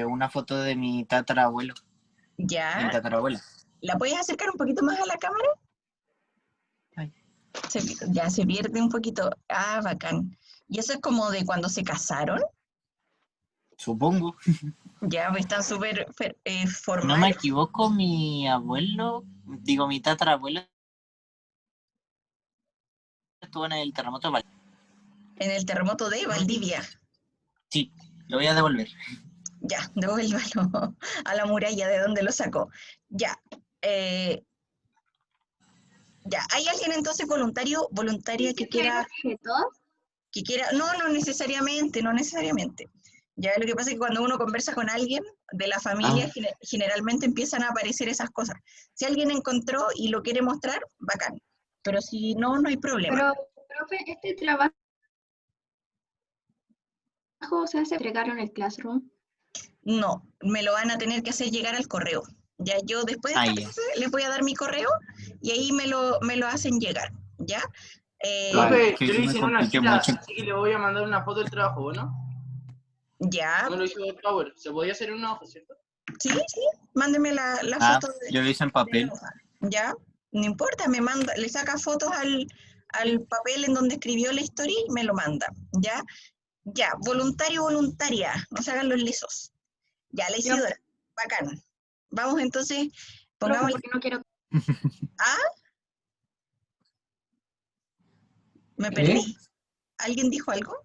Una foto de mi tatarabuelo, de mi Ya. tatarabuela. ¿La puedes acercar un poquito más a la cámara? Ay. Ya se pierde un poquito. Ah, bacán. ¿Y eso es como de cuando se casaron? Supongo. Ya, pues están súper Si no me formales. equivoco, mi tatarabuelo estuvo en el terremoto de Valdivia. En el terremoto de Valdivia. Sí, lo voy a devolver. Ya, devuélvalo a la muralla de donde lo sacó. Ya. Ya, ¿hay alguien entonces voluntaria que quiera, no necesariamente, no necesariamente. Ya lo que pasa es que cuando uno conversa con alguien de la familia, generalmente empiezan a aparecer esas cosas. Si alguien encontró y lo quiere mostrar, bacán. Pero si no, no hay problema. Pero, profe, este trabajo se hace entregaron en el Classroom. No, me lo van a tener que hacer llegar al correo. Ya yo después de esta clase les voy a dar mi correo y ahí me lo hacen llegar. ¿Ya? Profe, que yo se lo me hice en una complique cita, mucho. así que le voy a mandar una foto del trabajo, ¿bueno? Ya. No lo hice en Power, se podía hacer en una hoja, ¿cierto? Sí, mándeme la foto Yo lo hice en de papel. la hoja. Ya, no importa, me manda, le saca fotos al papel en donde escribió la historia y me lo manda. Ya, ya, voluntario, voluntaria, no se hagan los lisos. Ya, la Isidora, bacán. Vamos entonces, Profe, pongamos. porque no quiero. Ah, me perdí. ¿Alguien dijo algo?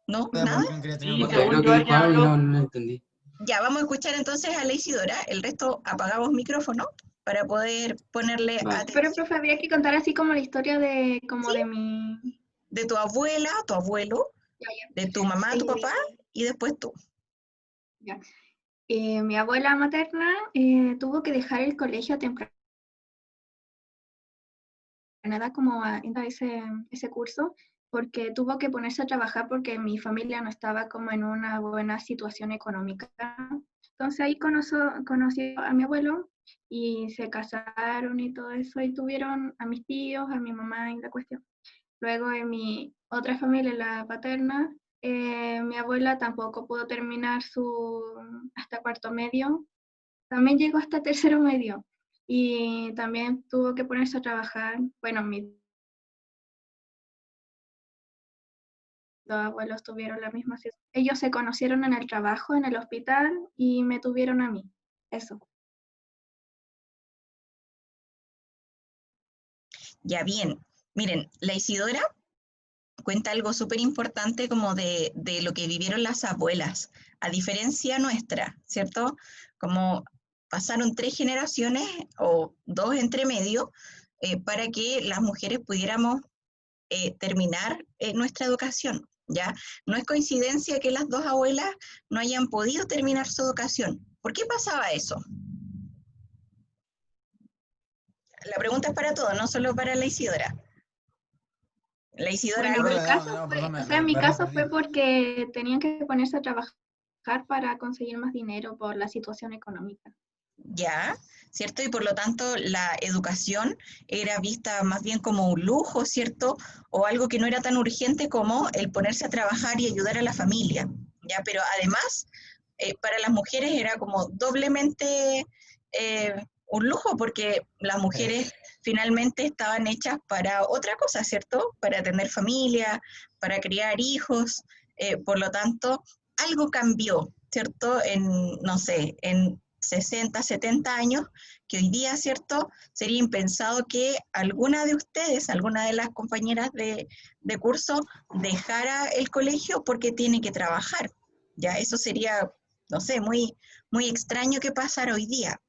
¿No? ¿Nada? Sí, según yo alguien habló. No entendí. Ya, vamos a escuchar entonces a la Isidora, el resto apagamos micrófono para poder ponerle atención. Pero, profe, habría que contar así como la historia de, como ¿Sí? de mi... De tu abuela, tu abuelo, Ya. de tu mamá, tu papá y después tú. Ya. Mi abuela materna tuvo que dejar el colegio a temprana edad como a ese curso porque tuvo que ponerse a trabajar porque mi familia no estaba como en una buena situación económica. Entonces ahí conoció a mi abuelo y se casaron y todo eso y tuvieron a mis tíos, a mi mamá y la cuestión. Luego en mi otra familia, la paterna, mi abuela tampoco pudo terminar hasta cuarto medio, también llegó hasta tercero medio y también tuvo que ponerse a trabajar. Bueno, mis dos abuelos tuvieron la misma situación. Ellos se conocieron en el trabajo, en el hospital y me tuvieron a mí. Eso. Ya bien, miren, la Isidora cuenta algo súper importante como de lo que vivieron las abuelas, a diferencia nuestra, ¿cierto? Como pasaron 3 generaciones o 2 entre medio para que las mujeres pudiéramos terminar nuestra educación, ¿ya? No es coincidencia que las 2 abuelas no hayan podido terminar su educación. ¿Por qué pasaba eso? La pregunta es para todos, no solo para la Isidora. La Isidora. Bueno, en mi caso fue porque tenían que ponerse a trabajar para conseguir más dinero por la situación económica. Ya, ¿cierto? Y por lo tanto la educación era vista más bien como un lujo, ¿cierto? O algo que no era tan urgente como el ponerse a trabajar y ayudar a la familia, ¿ya? Pero además, para las mujeres era como doblemente un lujo porque las mujeres finalmente estaban hechas para otra cosa, ¿cierto? Para tener familia, para criar hijos, por lo tanto, algo cambió, ¿cierto? No sé, en 60, 70 años, que hoy día, ¿cierto? Sería impensado que alguna de ustedes, alguna de las compañeras de curso, dejara el colegio porque tiene que trabajar. Ya, eso sería, no sé, muy, muy extraño que pasara hoy día.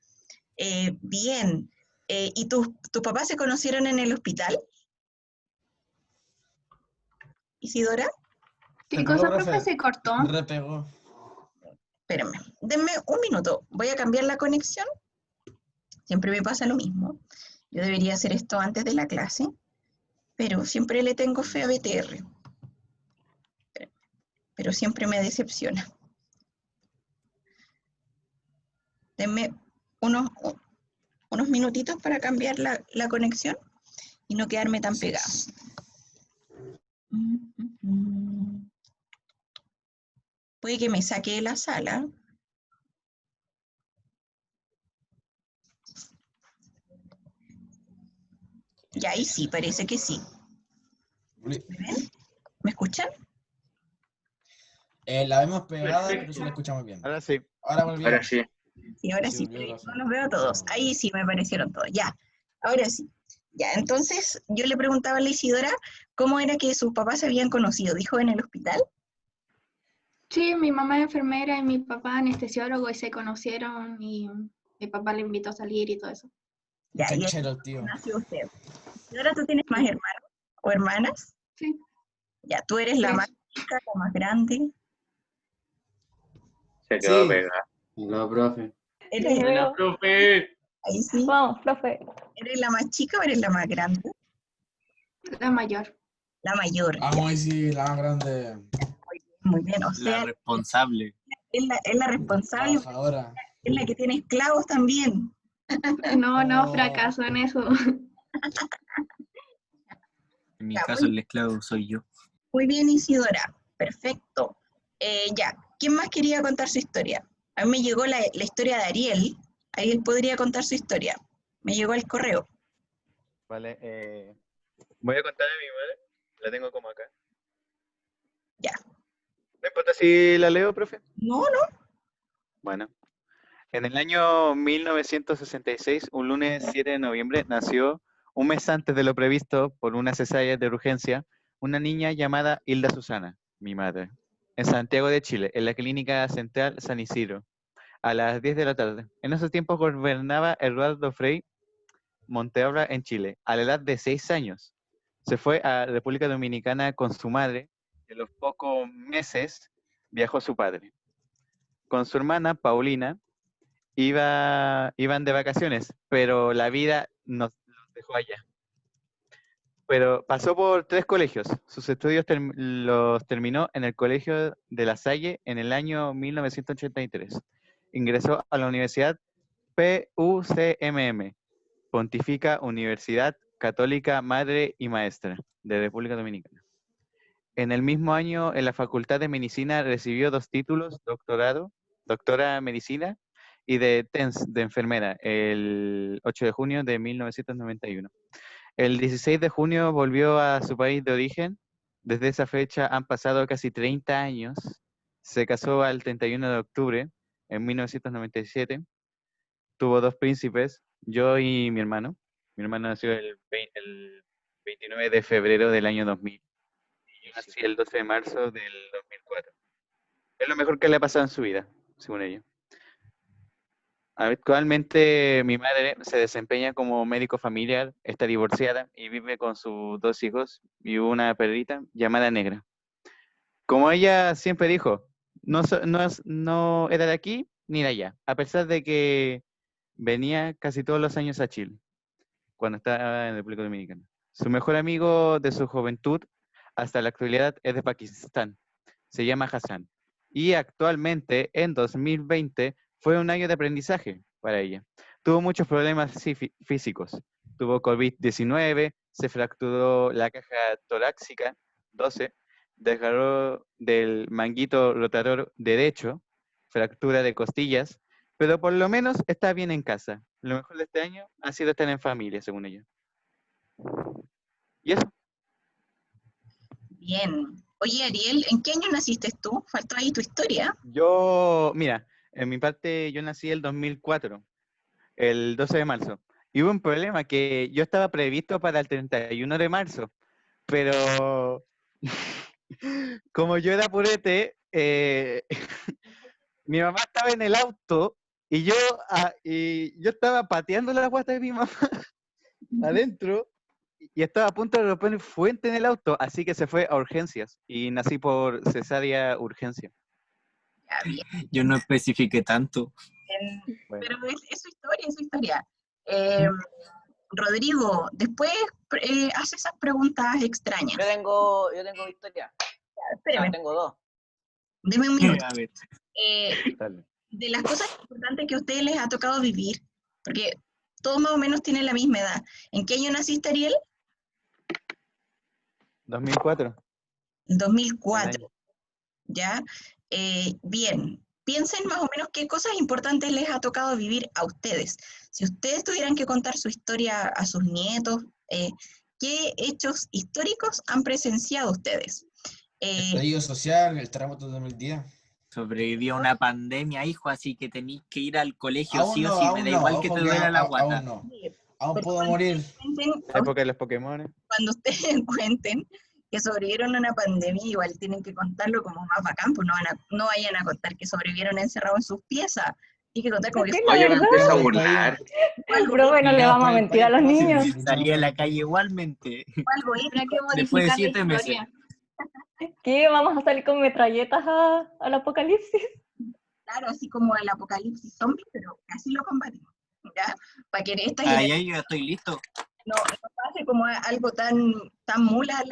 Bien, ¿y tus papás se conocieron en el hospital, Isidora? ¿Qué cosa, profe? Se cortó. Repegó. Espérenme, denme un minuto, voy a cambiar la conexión. Siempre me pasa lo mismo. Yo debería hacer esto antes de la clase, pero siempre le tengo fe a BTR. Pero siempre me decepciona. Denme unos minutitos para cambiar la conexión y no quedarme tan pegado. Puede que me saque de la sala. Y ahí sí, parece que sí. ¿Me ven? ¿Me escuchan? La vemos pegada, pero sí la escuchamos bien. Ahora sí. Ahora volvimos. Ahora sí. Sí, ahora sí, no los veo a todos. Ahí sí me parecieron todos. Ya, ahora sí. Ya, entonces yo le preguntaba a la Isidora cómo era que sus papás se habían conocido. ¿Dijo en el hospital? Sí, mi mamá es enfermera y mi papá anestesiólogo y se conocieron y mi papá le invitó a salir y todo eso. Ya, y ahí Canchero el tío. nació usted. Isidora, ¿tú tienes más hermanos o hermanas? Sí. Ya, tú eres la Tres. más chica, la más grande. Se quedó Sí. pegada. No, profe. ¿Eres, Buena, profe. ahí sí. Vamos, profe. ¿Eres la más chica o eres la más grande? La mayor. La mayor. Vamos, ahí sí, la más grande. Muy bien, o La sea, responsable. es la responsable, Trabajadora. es la que tiene esclavos también. No, Oh. fracaso en eso. En mi Ya, caso, el esclavo soy yo. Muy bien, Isidora. Perfecto. Ya, ¿quién más quería contar su historia? A mí me llegó la historia de Ariel. Ariel podría contar su historia. Me llegó el correo. Vale, voy a contar a mi madre. La tengo como acá. Ya. ¿No importa si la leo, profe? No, no. Bueno. En el año 1966, un lunes 7 de noviembre, nació, un mes antes de lo previsto, por una cesárea de urgencia, una niña llamada Hilda Susana, mi madre, en Santiago de Chile, en la Clínica Central San Isidro, a las 10 de la tarde. En esos tiempos gobernaba Eduardo Frei Monteobra en Chile, a la edad de 6 años. Se fue a República Dominicana con su madre, y a los pocos meses viajó su padre. Con su hermana, Paulina, iban de vacaciones, pero la vida los dejó allá. Pero pasó por 3 colegios. Sus estudios los terminó en el Colegio de La Salle en el año 1983. Ingresó a la Universidad PUCMM, Pontificia Universidad Católica Madre y Maestra, de República Dominicana. En el mismo año, en la Facultad de Medicina, recibió 2 títulos, doctorado, doctora en Medicina, y de TENS, de enfermera, el 8 de junio de 1991. El 16 de junio volvió a su país de origen. Desde esa fecha han pasado casi 30 años. Se casó al 31 de octubre en 1997. Tuvo 2 príncipes, yo y mi hermano. Mi hermano nació el 29 de febrero del año 2000. Y yo nací el 12 de marzo del 2004. Es lo mejor que le ha pasado en su vida, según ella. Actualmente mi madre se desempeña como médico familiar, está divorciada y vive con sus 2 hijos y una perrita llamada Negra. Como ella siempre dijo, no era de aquí ni de allá, a pesar de que venía casi todos los años a Chile, cuando estaba en República Dominicana. Su mejor amigo de su juventud hasta la actualidad es de Pakistán, se llama Hassan. Y actualmente, en 2020, fue un año de aprendizaje para ella. Tuvo muchos problemas físicos. Tuvo COVID-19, se fracturó la caja torácica 12, desgarró del manguito rotador derecho, fractura de costillas, pero por lo menos está bien en casa. Lo mejor de este año ha sido estar en familia, según ella. ¿Y eso? Bien. Oye, Ariel, ¿en qué año naciste tú? Faltó ahí tu historia. Yo, mira, en mi parte yo nací el 2004, el 12 de marzo. Y hubo un problema que yo estaba previsto para el 31 de marzo, pero como yo era purete, mi mamá estaba en el auto y yo estaba pateando la guata de mi mamá adentro y estaba a punto de poner fuente en el auto, así que se fue a urgencias y nací por cesárea urgencia. Ya, bien. Yo no especifiqué tanto. Bueno. Pero es su historia, es su historia. Rodrigo, después hace esas preguntas extrañas. Yo tengo historia. Espérame, Tengo 2. deme un minuto. A ver. Dale. De las cosas importantes que a ustedes les ha tocado vivir, porque todos más o menos tienen la misma edad. ¿En qué año naciste, Ariel? 2004. En 2004. ¿Ya? Bien, piensen más o menos qué cosas importantes les ha tocado vivir a ustedes. Si ustedes tuvieran que contar su historia a sus nietos, ¿qué hechos históricos han presenciado ustedes? Estallido social, el terremoto de 2010. Sobrevivió a una pandemia, hijo, así que tenéis que ir al colegio Aún sí o no, sí, me aún da no, igual que ojo te que duela la guata. aún no. Aún Pero puedo cuando morir. cuenten- La época de los Pokémon. cuando ustedes cuenten que sobrevivieron a una pandemia, igual tienen que contarlo como más bacán, pues no vayan a contar que sobrevivieron encerrados en sus piezas, tienen que contar como que Sí, fue la Oye, me verdad. empiezo a Está burlar. bien. algo, Profe, no le Luchamos vamos a por el mentir a país, los profe, niños. luchamos Salí por a el la país. calle igualmente, algo Habrá que épico. después de modificar la 7 meses. historia. ¿Qué? ¿Vamos a salir con metralletas al apocalipsis? Claro, así como el apocalipsis zombie, pero así lo combatimos, ¿ya? Para que esta Ay, ay, yo ya estoy listo. no pase como algo tan mula,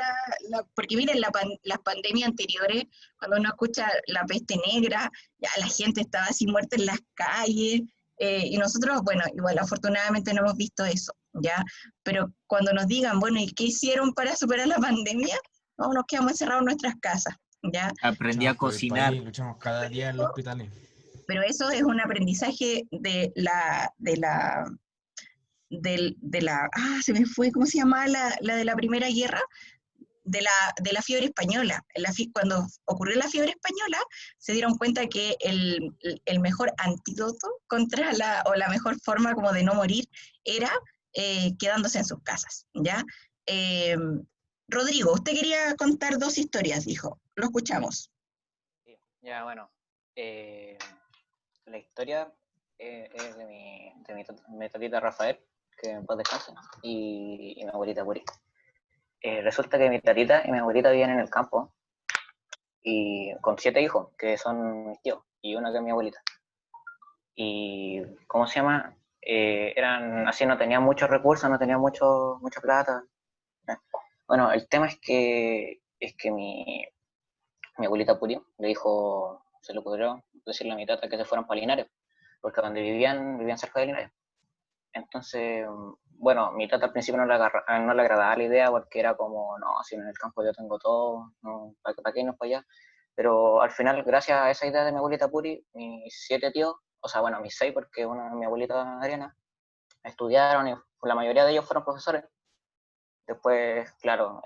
porque miren, las pandemias anteriores, cuando uno escucha la peste negra, ya la gente estaba así muerta en las calles, y nosotros, bueno, igual afortunadamente no hemos visto eso, ¿ya? Pero cuando nos digan, bueno, ¿y qué hicieron para superar la pandemia? No, nos quedamos encerrados en nuestras casas, ¿ya? Aprendí a Luchamos por el cocinar. país, luchamos cada día en los hospitales. Pero eso es un aprendizaje se me fue, ¿cómo se llamaba la de la Primera Guerra? De la fiebre española. Cuando ocurrió la fiebre española, se dieron cuenta que el mejor antídoto contra o la mejor forma como de no morir era quedándose en sus casas, ¿ya? Rodrigo, usted quería contar 2 historias, dijo. Lo escuchamos. Sí, ya, bueno. La historia es de mi tatita Rafael, que en paz descanse, y mi abuelita Puri. Resulta que mi tatita y mi abuelita vivían en el campo, y con 7 hijos, que son mis tíos, y una que es mi abuelita. Y, ¿cómo se llama? Eran así, no tenían muchos recursos, no tenían mucha plata. Bueno, el tema es que mi abuelita Puri le dijo, se le ocurrió decirle a mi tata que se fueran para Linares, porque donde vivían cerca de Linares. Entonces, bueno, mi tata al principio no le agradaba la idea porque era como, no, si en el campo yo tengo todo, no, ¿para qué irnos para allá? Pero al final, gracias a esa idea de mi abuelita Puri, mis 7 tíos, o sea, bueno, mis 6, porque mi abuelita Adriana, estudiaron y la mayoría de ellos fueron profesores. Después, claro,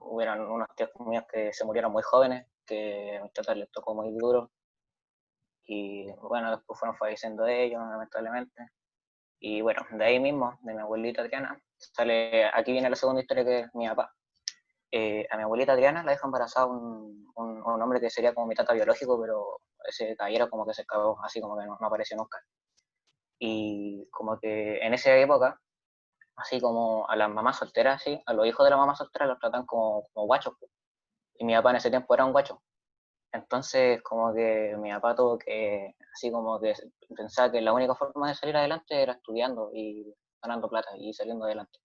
hubieron unos tíos míos que se murieron muy jóvenes, que a mi tata les tocó muy duro. Y bueno, después fueron falleciendo ellos, lamentablemente. Y bueno, de ahí mismo, de mi abuelita Adriana, aquí viene la segunda historia, que es mi papá. A mi abuelita Adriana la deja embarazada un hombre que sería como mi tata biológico, pero ese caballero como que se acabó, así como que no apareció nunca. Y como que en esa época, así como a las mamás solteras, así, a los hijos de la mamá soltera los tratan como guachos. Y mi papá en ese tiempo era un guacho. Entonces, como que mi papá tuvo que, así como que pensaba que la única forma de salir adelante era estudiando y ganando plata y saliendo adelante.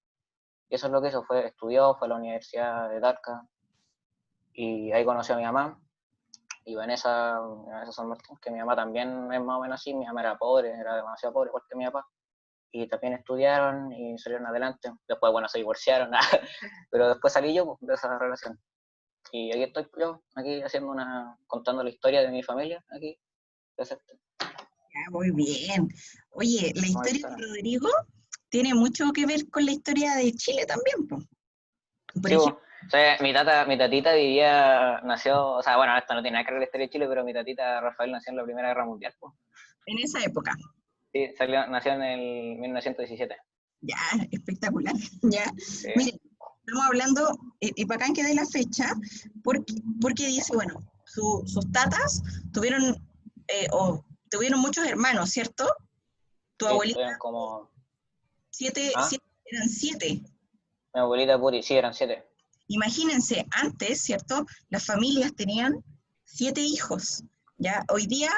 Y eso es lo que hizo, estudió, fue a la Universidad de Talca, y ahí conoció a mi mamá, y Vanessa San Martín, que mi mamá también es más o menos así. Mi mamá era pobre, era demasiado pobre, igual que mi papá, y también estudiaron y salieron adelante. Después, bueno, se divorciaron, pero después salí yo de esa relación. Y aquí estoy yo, aquí contando la historia de mi familia, aquí, presente. Muy bien. Oye, la historia de Rodrigo tiene mucho que ver con la historia de Chile también, po. Por Sí, ejemplo, o sea, mi tatita nació, o sea, bueno, esto no tiene nada que ver con la historia de Chile, pero mi tatita Rafael nació en la Primera Guerra Mundial, pues. en esa época. Sí, nació en el 1917. Ya, espectacular. Ya. Sí. Miren, estamos hablando, y bacán que dé la fecha, porque dice, bueno, sus tatas tuvieron muchos hermanos, ¿cierto? Tu Sí, abuelita, eran como... eran 7. Mi abuelita Puri, sí, eran 7. Imagínense, antes, ¿cierto? Las familias tenían 7 hijos, ¿ya? Hoy día,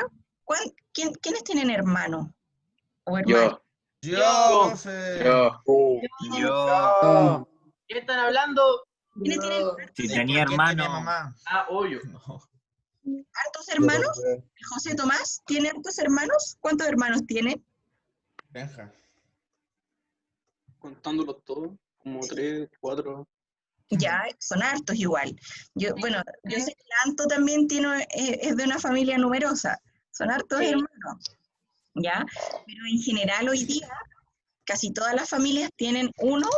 ¿quiénes tienen hermanos o hermanas? Yo, profe. Yo, ¿Qué están hablando? ¿Quiénes tienen si ¿De tenía por qué tiene hermano, mamá? Ah, obvio. No. hartos hermanos? José Tomás, ¿tiene hartos hermanos? ¿Cuántos hermanos tiene? Benja. Contándolos todos, como 3, 4. Ya, son hartos igual. Bueno, yo sé que Anto también es de una familia numerosa, son hartos Sí. hermanos, ¿ya? Pero en general hoy día casi todas las familias tienen uno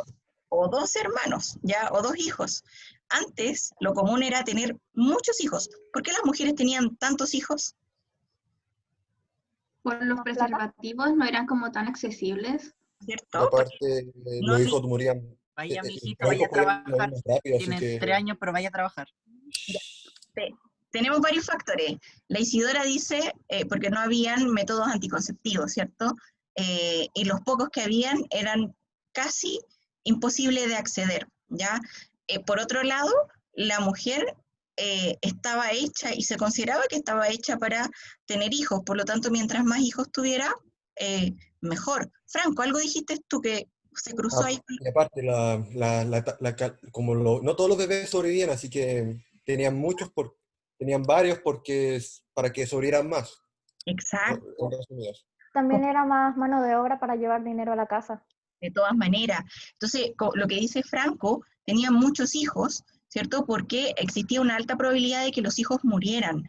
o dos hermanos, ¿ya? O dos hijos. Antes lo común era tener muchos hijos. ¿Por qué las mujeres tenían tantos hijos? Por los preservativos no eran como tan accesibles. ¿Cierto? Y Porque aparte, no los había- hijos morían, Vaya, los mijito, vaya a hijos podían morir trabajar. más rápido, así Tienes que 3 años, pero vaya a trabajar. tenemos varios factores. La Isidora dice, porque no habían métodos anticonceptivos, ¿cierto? Y los pocos que habían eran casi imposibles de acceder, ¿ya? Por otro lado, la mujer estaba hecha y se consideraba que estaba hecha para tener hijos, por lo tanto, mientras más hijos tuviera, mejor. Franco, algo dijiste tú que se cruzó ahí. y aparte, no todos los bebés sobrevivían, así que tenían varios para que sobrevivieran más. Exacto. En resumidas. También era más mano de obra para llevar dinero a la casa. De todas maneras. Entonces, lo que dice Franco, tenían muchos hijos, ¿cierto? Porque existía una alta probabilidad de que los hijos murieran.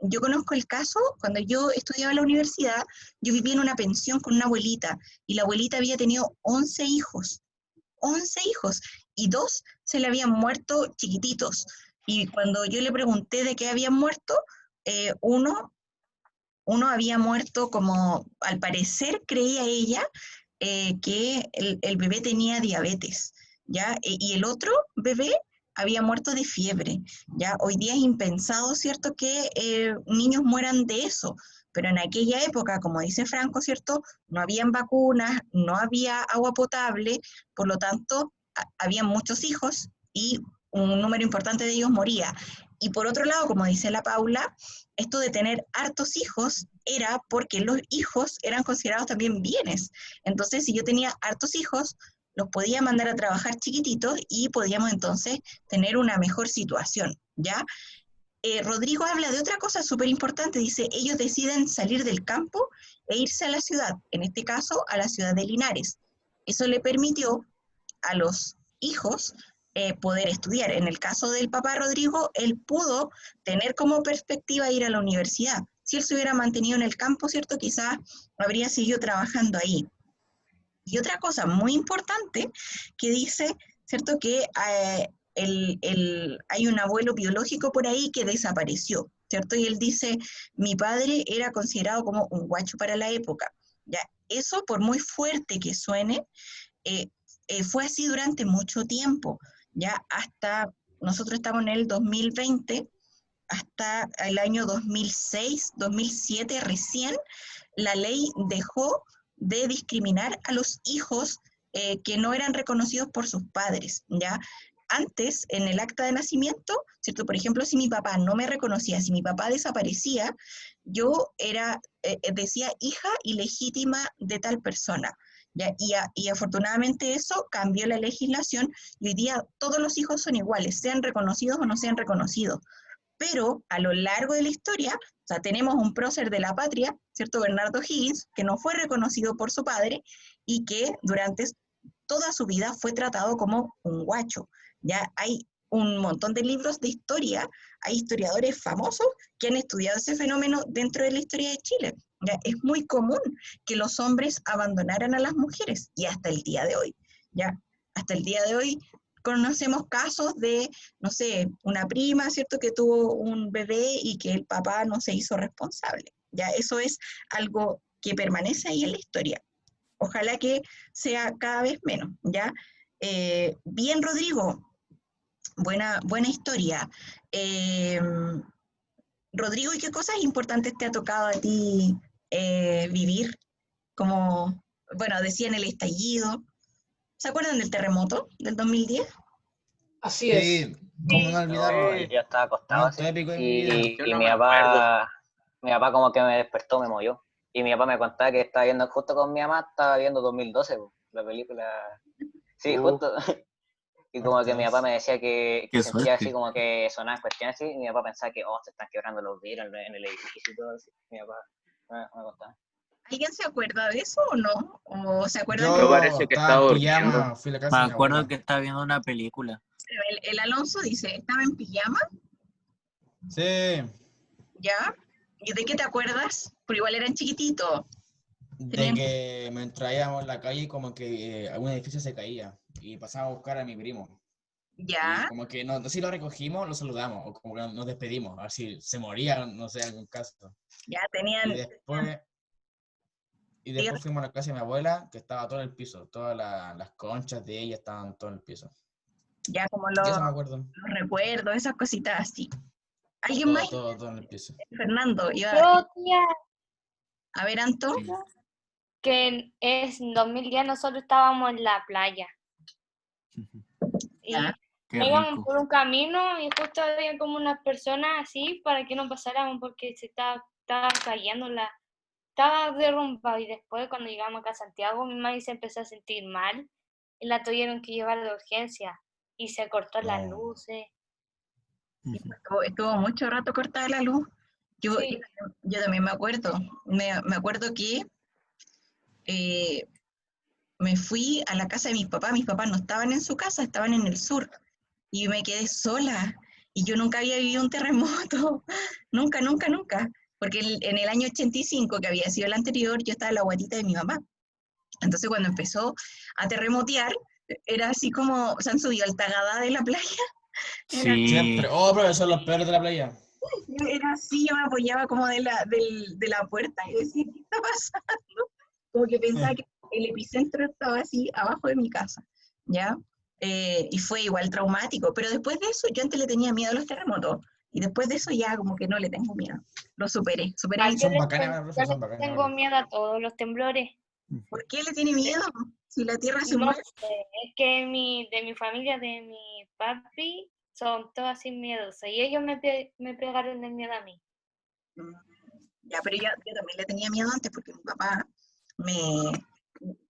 Yo conozco el caso, cuando yo estudiaba en la universidad, yo vivía en una pensión con una abuelita, y la abuelita había tenido 11 hijos, y 2 se le habían muerto chiquititos. Y cuando yo le pregunté de qué habían muerto, uno había muerto como, al parecer creía ella, que el bebé tenía diabetes, ¿ya? Y el otro bebé había muerto de fiebre, ¿ya? Hoy día es impensado, ¿cierto?, que niños mueran de eso, pero en aquella época, como dice Franco, ¿cierto?, no habían vacunas, no había agua potable, por lo tanto, había muchos hijos y un número importante de ellos moría. Y por otro lado, como dice la Paula, esto de tener hartos hijos era porque los hijos eran considerados también bienes. Entonces, si yo tenía hartos hijos, los podía mandar a trabajar chiquititos y podíamos entonces tener una mejor situación, ¿ya? Rodrigo habla de otra cosa súper importante, dice, ellos deciden salir del campo e irse a la ciudad, en este caso a la ciudad de Linares. Eso le permitió a los hijos poder estudiar. En el caso del papá Rodrigo, él pudo tener como perspectiva ir a la universidad. Si él se hubiera mantenido en el campo, ¿cierto? Quizás habría seguido trabajando ahí. Y otra cosa muy importante que dice, ¿cierto? Que hay un abuelo biológico por ahí que desapareció, ¿cierto? Y él dice, mi padre era considerado como un guacho para la época. ¿Ya? Eso, por muy fuerte que suene, fue así durante mucho tiempo, ya hasta, nosotros estamos en el 2020, hasta el año 2006, 2007 recién, la ley dejó de discriminar a los hijos que no eran reconocidos por sus padres, ¿ya? Antes, en el acta de nacimiento, ¿cierto? Por ejemplo, si mi papá no me reconocía, si mi papá desaparecía, yo decía hija ilegítima de tal persona. ¿Ya? Y afortunadamente eso cambió la legislación y hoy día todos los hijos son iguales, sean reconocidos o no sean reconocidos. Pero a lo largo de la historia, o sea, tenemos un prócer de la patria, ¿cierto? Bernardo Higgins, que no fue reconocido por su padre y que durante toda su vida fue tratado como un guacho. Ya hay un montón de libros de historia, hay historiadores famosos que han estudiado ese fenómeno dentro de la historia de Chile. ¿Ya? Es muy común que los hombres abandonaran a las mujeres y hasta el día de hoy, ¿ya? Hasta el día de hoy conocemos casos de, no sé, una prima, ¿cierto?, que tuvo un bebé y que el papá no se hizo responsable, ¿ya? Eso es algo que permanece ahí en la historia. Ojalá que sea cada vez menos, ¿ya? Bien, Rodrigo, buena historia. Rodrigo, ¿y qué cosas importantes te ha tocado a ti vivir? Como, bueno, decían el estallido. ¿Se acuerdan del terremoto del 2010? Así es. Sí, cómo no olvidarlo. Yo estaba acostado Momento así, épico de mi vida. y Yo no mi me papá como que me despertó, me movió. Y mi papá me contaba que estaba viendo, justo con mi mamá, estaba viendo 2012, la película. Sí, justo. Y como que mi papá me decía que Qué sentía suerte. así como que sonaban cuestiones así, y mi papá pensaba que, se están quebrando los vidrios en el edificio y todo así. Mi papá me contaba. ¿Alguien se acuerda de eso o no? ¿O se acuerdan Yo Yo parece que estaba estaba en durmiendo. pijama, fui a la casa Me de mi acuerdo abuela. que estaba viendo una película. Pero el Alonso dice, ¿estaba en pijama? Sí, ¿Ya? ¿Y de qué te acuerdas? Pero igual eran chiquititos. de Tenían- que me traíamos en la calle y como que algún edificio se caía y pasaba a buscar a mi primo. Y ¿Ya? como que no sé si lo recogimos, lo saludamos o como que nos despedimos, a ver si se moría, no sé, en algún caso. Ya Y tenían... después fuimos a la casa de mi abuela, que estaba todo en el piso, todas las conchas de ella estaban todo en el piso. Ya como Y los eso me acuerdo, recuerdos, esas cositas así. ¿Alguien más? todo en el piso. Fernando, iba Yo, tía, a ver, Anto. que en 2010 nosotros estábamos en la playa. Y Ya. Qué íbamos rico. por un camino y justo había como unas personas así para que no pasáramos porque se estaba cayendo estaba derrumbado. Y después cuando llegamos acá a Santiago, mi madre se empezó a sentir mal y la tuvieron que llevar de urgencia y se cortó las No. luces. Estuvo mucho rato cortada la luz. Yo, Sí. yo también me acuerdo. Me acuerdo que me fui a la casa de mis papás. Mis papás no estaban en su casa, estaban en el sur. Y me quedé sola. Y yo nunca había vivido un terremoto. Nunca, nunca, nunca. Porque en el año 85, que había sido el anterior, yo estaba en la guatita de mi mamá. Entonces cuando empezó a terremotear, era así como, se han subido al Tagadá de la playa. Era, Sí. Siempre, pero son los peores de la playa. era así, yo me apoyaba como de la puerta y decía, ¿qué está pasando? Como que pensaba que el epicentro estaba así abajo de mi casa, ¿ya? Y fue igual traumático, pero después de eso, yo antes le tenía miedo a los terremotos, y después de eso ya como que no le tengo miedo, lo superé Ah, el... yo Son les bacanas, ten- profe, yo son les bacanas. tengo miedo a todos los temblores. ¿Por qué le tiene miedo? Si la tierra se No mueve. sé, es que de mi familia, de mi papi, son todos así miedosos y ellos me pegaron el miedo a mí. Ya, pero yo también le tenía miedo antes porque mi papá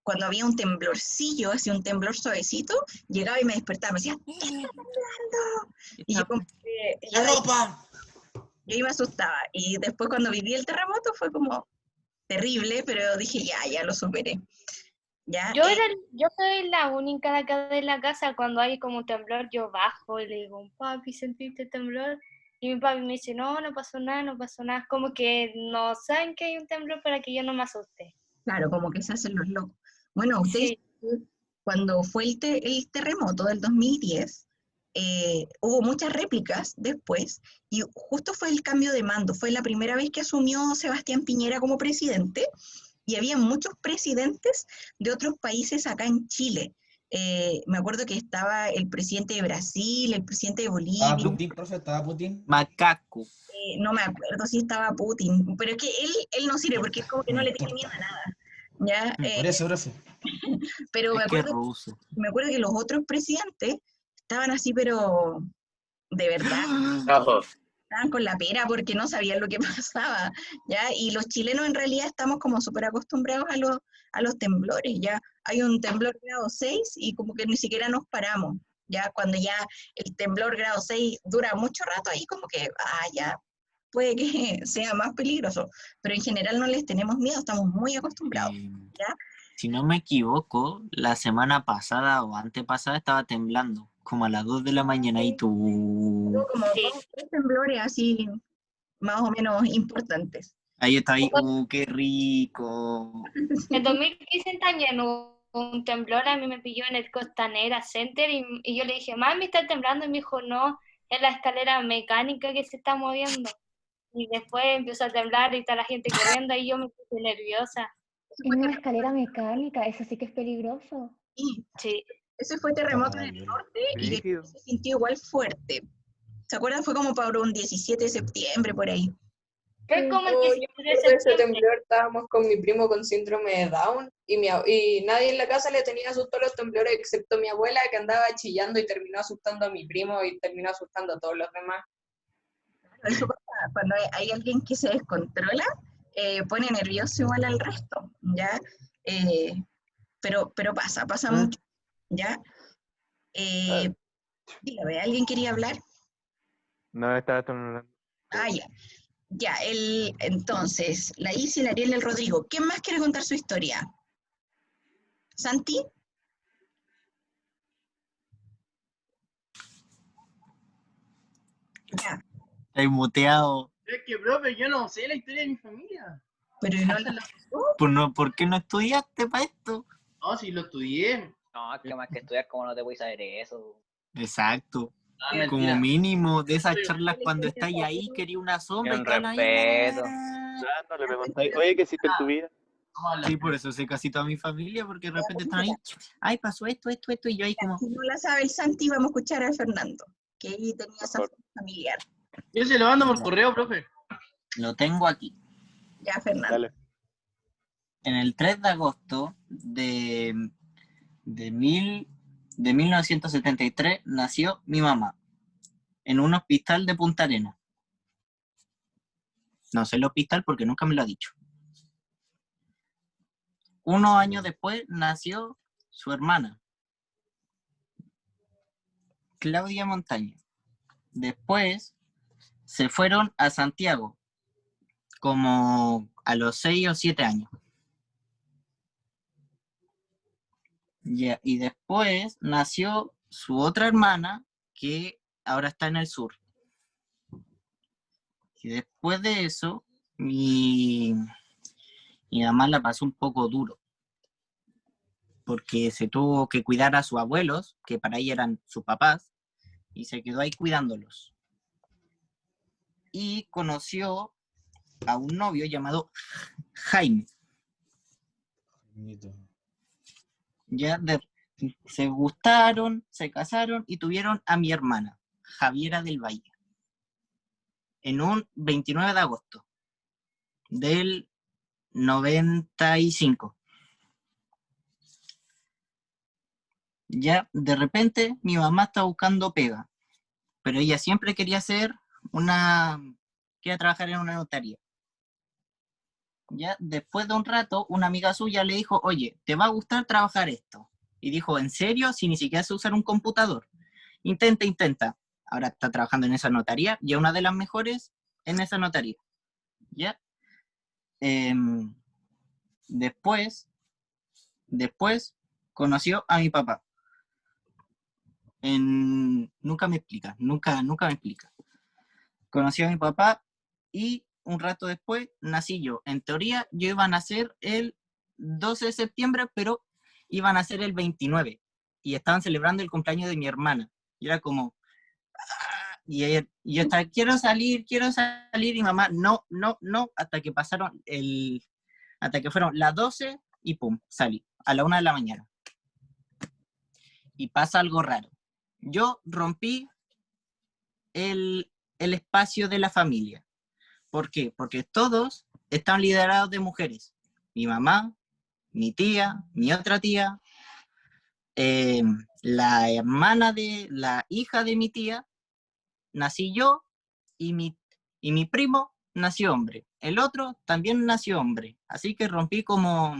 cuando había un temblorcillo, así un temblor suavecito, llegaba y me despertaba, me decía, ¡está temblando! Y yo como que ¡La ropa! yo ahí me asustaba. Y después cuando viví el terremoto fue como terrible, pero dije, ya lo superé. Ya, Yo soy la única de acá de la casa, cuando hay como un temblor, yo bajo y le digo, papi, ¿sentiste temblor? Y mi papi me dice, no, no pasó nada, no pasó nada. Como que no saben que hay un temblor para que yo no me asuste. claro, como que se hacen los locos. Bueno, ustedes, Sí. cuando fue el terremoto del 2010, hubo muchas réplicas después, y justo fue el cambio de mando, fue la primera vez que asumió Sebastián Piñera como presidente, y había muchos presidentes de otros países acá en Chile. Me acuerdo que estaba el presidente de Brasil, el presidente de Bolivia, ¿Estaba Putin, profe? ¿Estaba Putin? Macaco. no me acuerdo si estaba Putin, pero es que él no sirve porque es como que no No le tiene importa. miedo a nada. ¿Ya? Por eso, profe. Pero Es que es ruso. me acuerdo que los otros presidentes estaban así, pero de verdad, Ojo. estaban con la pera porque no sabían lo que pasaba, ¿ya? Y los chilenos en realidad estamos como súper acostumbrados a los temblores, ¿ya? Hay un temblor grado 6 y como que ni siquiera nos paramos, ¿ya? Cuando ya el temblor grado 6 dura mucho rato, ahí como que, ya, puede que sea más peligroso, pero en general no les tenemos miedo, estamos muy acostumbrados, ¿ya? Si no me equivoco, la semana pasada o antepasada estaba temblando, como a las 2 de la mañana y tú... Hubo como Sí. 2 o 3 temblores así, más o menos importantes. Ahí está ahí, qué rico. En 2015 también hubo un temblor, a mí me pilló en el Costanera Center y yo le dije, mami, está temblando, y me dijo, no, es la escalera mecánica que se está moviendo. Y después empezó a temblar y está la gente corriendo y yo me puse nerviosa. En una escalera mecánica, eso sí que es peligroso. Sí, Sí. ese fue terremoto en el norte y Brígido. se sintió igual fuerte. ¿Se acuerdan? Fue como para un 17 de septiembre, por ahí. Fue como el Yo 17 de recuerdo ese septiembre. temblor, estábamos con mi primo con síndrome de Down y nadie en la casa le tenía susto a los temblores excepto mi abuela que andaba chillando y terminó asustando a mi primo y terminó asustando a todos los demás. Eso pasa cuando hay alguien que se descontrola, pone nervioso igual al resto, ¿ya? Pero pasa mucho, ¿ya? Dígame, ¿alguien quería hablar? No, estaba hablando. Ya. Ya, entonces, la Isi, la Ariel y el Rodrigo. ¿Quién más quiere contar su historia? ¿Santi? Ya, Estoy muteado. Es que, profe, yo no sé la historia de mi familia. pero ¿y no la ¿Por qué no estudiaste para esto? No, si lo estudié. No, es que más que estudiar, ¿cómo no te voy a saber eso? Exacto. Ah, Como mentira. mínimo de esas Sí. charlas cuando estáis ahí, quería una Y sombra y un tal ahí. respeto. No le preguntáis, oye, ¿qué hiciste en tu vida? Vamos a hablar. Sí, por eso sé casi toda mi familia, porque de repente están ahí, ay, pasó esto, y yo ahí como, Si no la sabe el Santi, vamos a escuchar a Fernando, que ahí tenía esa Mejor. familiar. Yo se lo mando por correo, profe. lo tengo aquí. Ya, Fernando. Dale. En el 3 de agosto de 1973 nació mi mamá en un hospital de Punta Arenas. No sé el hospital porque nunca me lo ha dicho. Unos años después nació su hermana, Claudia Montaño. Después se fueron a Santiago, como a los 6 o 7 años. Y después nació su otra hermana, que ahora está en el sur. Y después de eso, mi mamá la pasó un poco duro, porque se tuvo que cuidar a sus abuelos, que para ella eran sus papás, y se quedó ahí cuidándolos. Y conoció a un novio llamado Jaime. Bonito. Se gustaron, se casaron y tuvieron a mi hermana, Javiera del Valle, en un 29 de agosto del 95. Ya de repente mi mamá está buscando pega, pero ella siempre quería trabajar en una notaría. Ya después de un rato, una amiga suya le dijo, oye, ¿te va a gustar trabajar esto? Y dijo, ¿en serio? Si ni siquiera sé usar un computador. Intenta. Ahora está trabajando en esa notaría y es una de las mejores en esa notaría. ¿Ya? Después conoció a mi papá. Nunca me explica. Conoció a mi papá y un rato después nací yo. En teoría yo iba a nacer el 12 de septiembre, pero iban a ser el 29. Y estaban celebrando el cumpleaños de mi hermana. Y era como... Y yo estaba, quiero salir, y mamá, no, hasta que fueron las 12 y pum, salí, a la 1 de la mañana. Y pasa algo raro. Yo rompí el espacio de la familia. ¿Por qué? Porque todos están liderados de mujeres. Mi mamá, mi tía, mi otra tía, la hija de mi tía, nací yo y mi primo nació hombre. El otro también nació hombre. Así que rompí como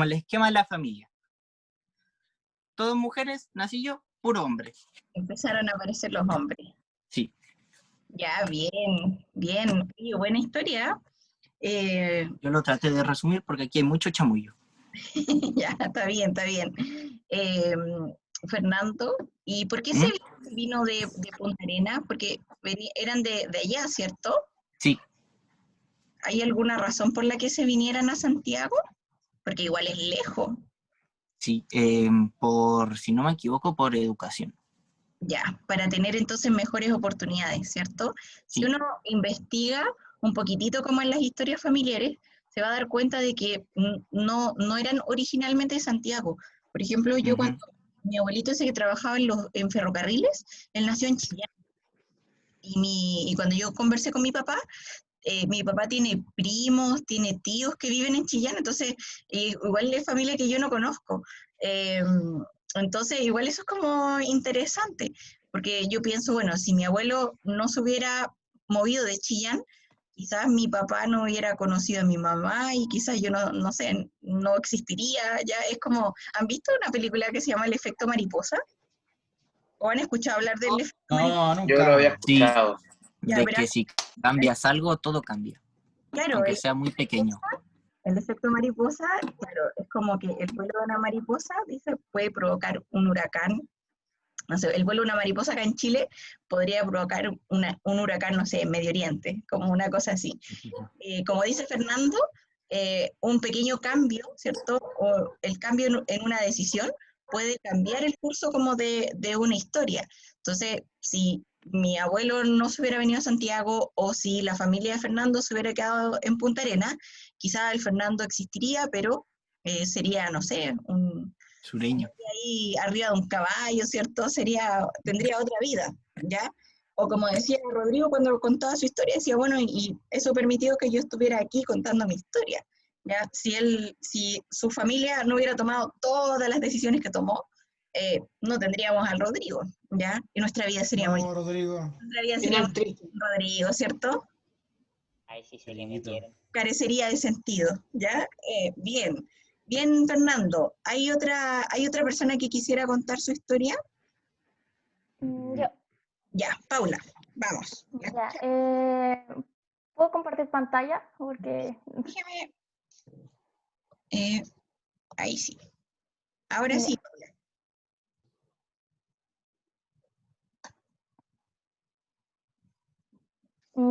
el esquema de la familia. Todas mujeres, nací yo, puro hombre. Empezaron a aparecer los hombres. Sí. Ya, bien. Y buena historia. Yo lo traté de resumir porque aquí hay mucho chamullo. Ya, está bien. Fernando, ¿y por qué se vino de Punta Arenas? Porque eran de allá, ¿cierto? Sí. ¿Hay alguna razón por la que se vinieran a Santiago? Porque igual es lejos. Sí, si no me equivoco, por educación. Ya, para tener entonces mejores oportunidades, ¿cierto? Si uno investiga un poquitito como en las historias familiares, se va a dar cuenta de que no eran originalmente de Santiago. Por ejemplo, yo cuando mi abuelito ese que trabajaba en ferrocarriles, él nació en Chillán. Y cuando yo conversé con mi papá tiene primos, tiene tíos que viven en Chillán, entonces igual es familia que yo no conozco. Entonces igual eso es como interesante, porque yo pienso, bueno, si mi abuelo no se hubiera movido de Chillán, quizás mi papá no hubiera conocido a mi mamá y quizás yo no sé, no existiría. Ya es como, ¿han visto una película que se llama El efecto mariposa? ¿O han escuchado hablar del efecto mariposa? No, nunca. Yo lo había escuchado. Ya, De pero- que si cambias algo, todo cambia. Claro, Aunque sea muy pequeño. el efecto mariposa, claro, es como que el vuelo de una mariposa, dice, puede provocar un huracán, no sé, el vuelo de una mariposa acá en Chile podría provocar un huracán, no sé, en Medio Oriente, como una cosa así. Como dice Fernando, un pequeño cambio, ¿cierto? O el cambio en una decisión puede cambiar el curso como de una historia. Entonces, si mi abuelo no se hubiera venido a Santiago o si la familia de Fernando se hubiera quedado en Punta Arenas, quizá el Fernando existiría, pero sería, no sé, Sureño. ahí arriba de un caballo, ¿cierto? Tendría otra vida, ¿ya? O como decía Rodrigo cuando contaba su historia, decía, bueno, y eso permitió que yo estuviera aquí contando mi historia, ¿ya? Si su familia no hubiera tomado todas las decisiones que tomó, no tendríamos al Rodrigo, ¿ya? Y nuestra vida sería muy... Rodrigo. Nuestra vida sería Final muy triste. Rodrigo, ¿cierto? Ahí sí se le Rodriguito. metieron. Carecería de sentido, ¿ya? Bien. Bien, Fernando. ¿Hay otra persona que quisiera contar su historia? Yo, Ya, Paula, vamos. ya. ¿Puedo compartir pantalla? Porque Déjeme. Ahí sí. Ahora Ya. sí, Paula.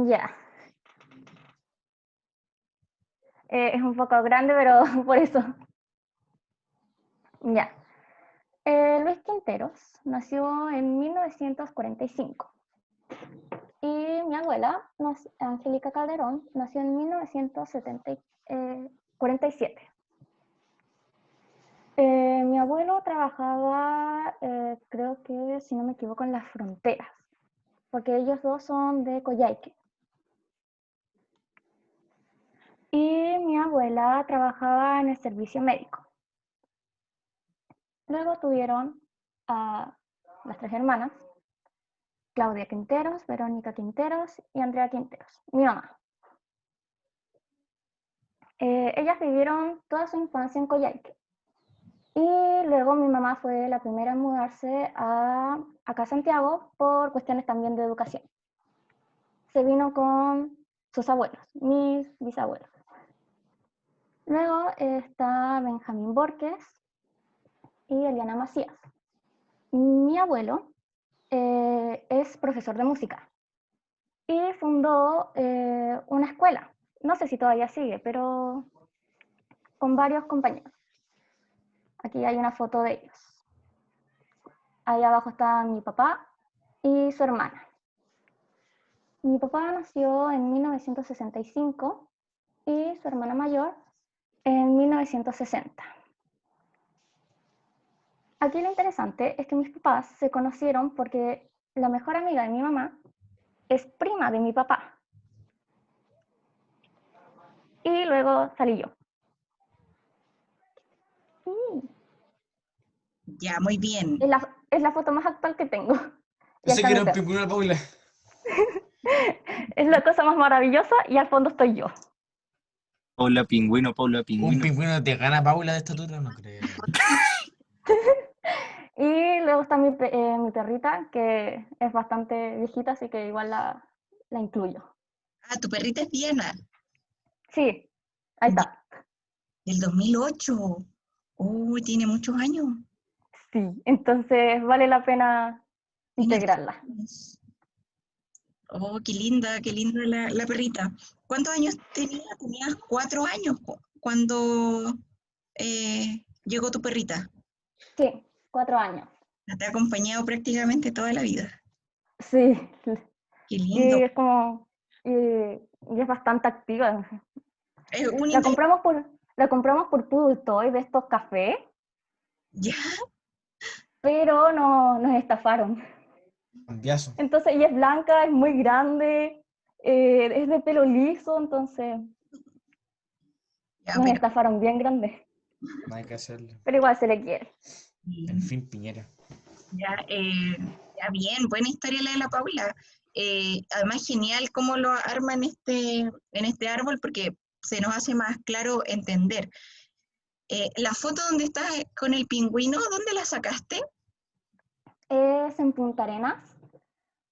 Ya. Es un poco grande, pero por eso. Ya. Luis Quinteros nació en 1945 y mi abuela, Angélica Calderón, nació en 1947. Mi abuelo trabajaba, creo que, si no me equivoco, en las fronteras, porque ellos dos son de Coyhaique. Y mi abuela trabajaba en el servicio médico. Luego tuvieron a las 3 hermanas, Claudia Quinteros, Verónica Quinteros y Andrea Quinteros, mi mamá. Ellas vivieron toda su infancia en Coyhaique. Y luego mi mamá fue la primera en mudarse acá a Santiago por cuestiones también de educación. Se vino con sus abuelos, mis bisabuelos. Luego está Benjamín Borges y Eliana Macías. Mi abuelo es profesor de música y fundó una escuela. No sé si todavía sigue, pero con varios compañeros. Aquí hay una foto de ellos. Ahí abajo está mi papá y su hermana. Mi papá nació en 1965 y su hermana mayor en 1960. Aquí lo interesante es que mis papás se conocieron porque la mejor amiga de mi mamá es prima de mi papá. Y luego salí yo. Ya, muy bien. Es la foto más actual que tengo. Y Pensé acá que mi era un perro. pingüino de Paula. Es la cosa más maravillosa y al fondo estoy yo. Paula Pingüino, Paula ¿Un Pingüino. pingüino te gana Paula de estatura? No creo. Y luego está mi perrita, que es bastante viejita, así que igual la incluyo. Ah, tu perrita es Diana, Sí, ahí está. del 2008. Uy, tiene muchos años. Sí, entonces vale la pena Tiene integrarla. Oh, qué linda la perrita. ¿Cuántos años tenía? Tenías 4 años cuando llegó tu perrita. Sí, 4 años. Te ha acompañado prácticamente toda la vida. Sí, Qué y lindo. es como, y es bastante activa. Es un La compramos por Poodle Toy de estos cafés, Ya, pero nos estafaron. Cambiazo. Entonces ella es blanca, es muy grande, es de pelo liso, entonces ya, nos pero estafaron bien grande. No hay que hacerlo. Pero igual se le quiere. En fin, Piñera. ya bien, buena historia la de la Paula. Además, genial cómo lo arma en este árbol porque se nos hace más claro entender. La foto donde estás con el pingüino, ¿dónde la sacaste? Es en Punta Arenas,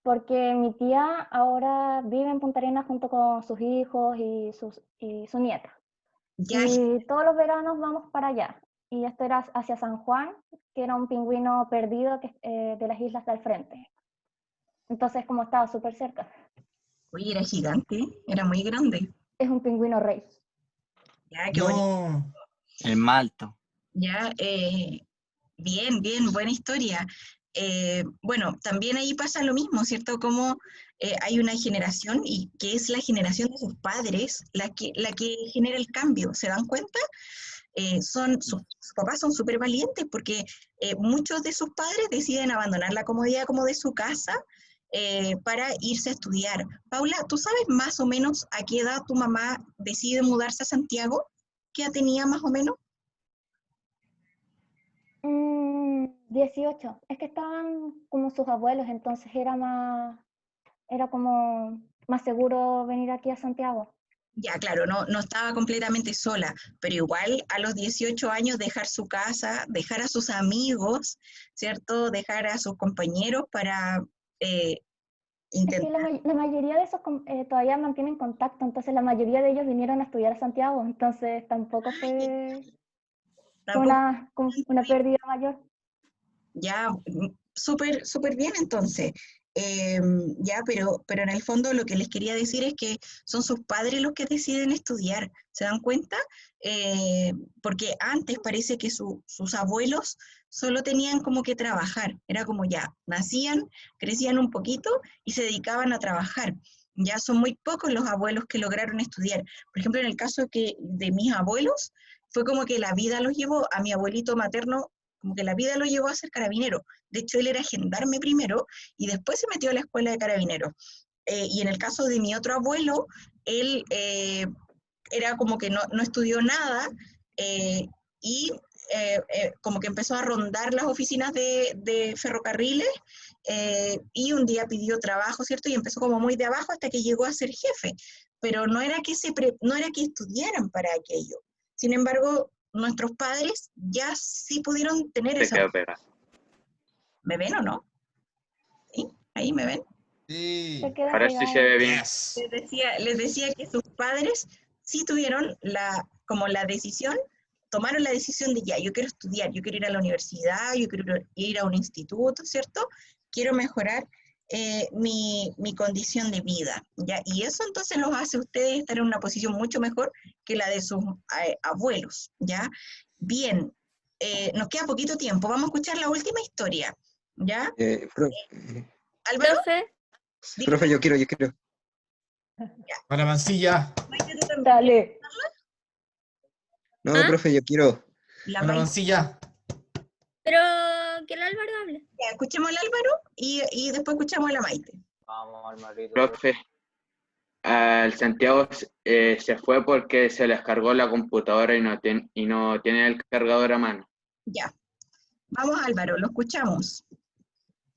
porque mi tía ahora vive en Punta Arenas junto con sus hijos y su nieta. Ya, Y todos los veranos vamos para allá. y esto era hacia San Juan, que era un pingüino perdido de las islas del frente. Entonces, como estaba súper cerca. Oye, era gigante, era muy grande. Es un pingüino rey. Ya, qué bonito. No. El más alto. Ya, bien, bien, buena historia. Bueno, también ahí pasa lo mismo, ¿cierto? Como hay una generación y que es la generación de sus padres la que genera el cambio, ¿se dan cuenta? Sus papás son súper valientes porque muchos de sus padres deciden abandonar la comodidad como de su casa para irse a estudiar. Paula, ¿tú sabes más o menos a qué edad tu mamá decide mudarse a Santiago? ¿Qué edad tenía más o menos? 18. Es que estaban como sus abuelos, entonces era como más seguro venir aquí a Santiago. Ya, claro, no estaba completamente sola, pero igual a los 18 años dejar su casa, dejar a sus amigos, ¿cierto? Dejar a sus compañeros para intentar. Es que la mayoría de esos todavía mantienen contacto, entonces la mayoría de ellos vinieron a estudiar a Santiago, entonces tampoco fue una pérdida mayor. Ya, súper, súper bien entonces. Ya, pero en el fondo lo que les quería decir es que son sus padres los que deciden estudiar, ¿se dan cuenta? Porque antes parece que sus abuelos solo tenían como que trabajar, era como ya, nacían, crecían un poquito y se dedicaban a trabajar. Ya son muy pocos los abuelos que lograron estudiar. Por ejemplo, en el caso de mis abuelos, fue como que la vida los llevó a mi abuelito materno, como que la vida lo llevó a ser carabinero. De hecho, él era gendarme primero y después se metió a la escuela de carabineros. Y en el caso de mi otro abuelo, él era como que no estudió nada y como que empezó a rondar las oficinas de ferrocarriles y un día pidió trabajo, ¿cierto? Y empezó como muy de abajo hasta que llegó a ser jefe. Pero no era que estudiaran para aquello. Sin embargo, nuestros padres ya sí pudieron tener Se esa. quedó pegado. ¿Me ven o no? ¿Sí? ¿Ahí me ven? Sí. Ahora sí se ve bien. Yes. Les decía que sus padres sí tuvieron como la decisión, tomaron la decisión de ya, yo quiero estudiar, yo quiero ir a la universidad, yo quiero ir a un instituto, ¿cierto? Quiero mejorar mi condición de vida, ¿ya? Y eso entonces los hace a ustedes estar en una posición mucho mejor que la de sus abuelos, ¿ya? Bien, nos queda poquito tiempo, vamos a escuchar la última historia, ¿ya? Álvaro, Profe, yo quiero. Para Mancilla. Dale. No, ¿Ah? profe, yo quiero. Para Mancilla. Pero que el Álvaro hable. Ya, escuchemos al Álvaro y después escuchamos a la Maite. Vamos, Alvarito. Profe, al Santiago se fue porque se les cargó la computadora y no tiene el cargador a mano. Ya. Vamos, Álvaro, lo escuchamos.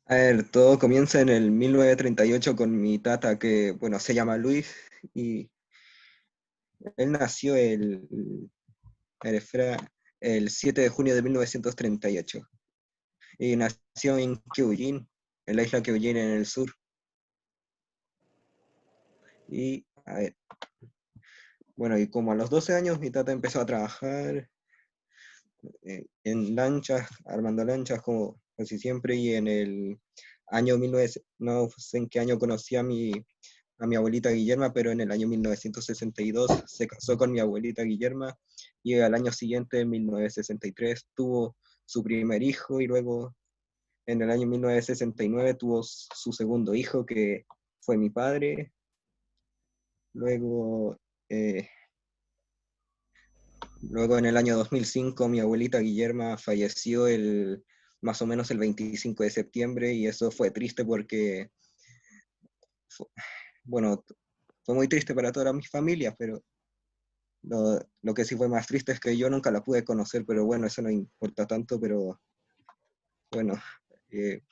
A ver, todo comienza en el 1938 con mi tata que, bueno, se llama Luis y él nació el 7 de junio de 1938 y nació en Queullín, en la isla Queullín en el sur. Y, a ver, bueno, y como a los 12 años mi tata empezó a trabajar en lanchas, armando lanchas como casi siempre, y en el año 1900, no sé en qué año conocí a mi abuelita Guillerma, pero en el año 1962 se casó con mi abuelita Guillerma y al año siguiente, en 1963, tuvo su primer hijo y luego en el año 1969 tuvo su segundo hijo, que fue mi padre. Luego en el año 2005 mi abuelita Guillerma falleció más o menos el 25 de septiembre y eso fue triste porque, bueno, fue muy triste para toda mi familia, pero lo que sí fue más triste es que yo nunca la pude conocer, pero bueno, eso no importa tanto, pero bueno, de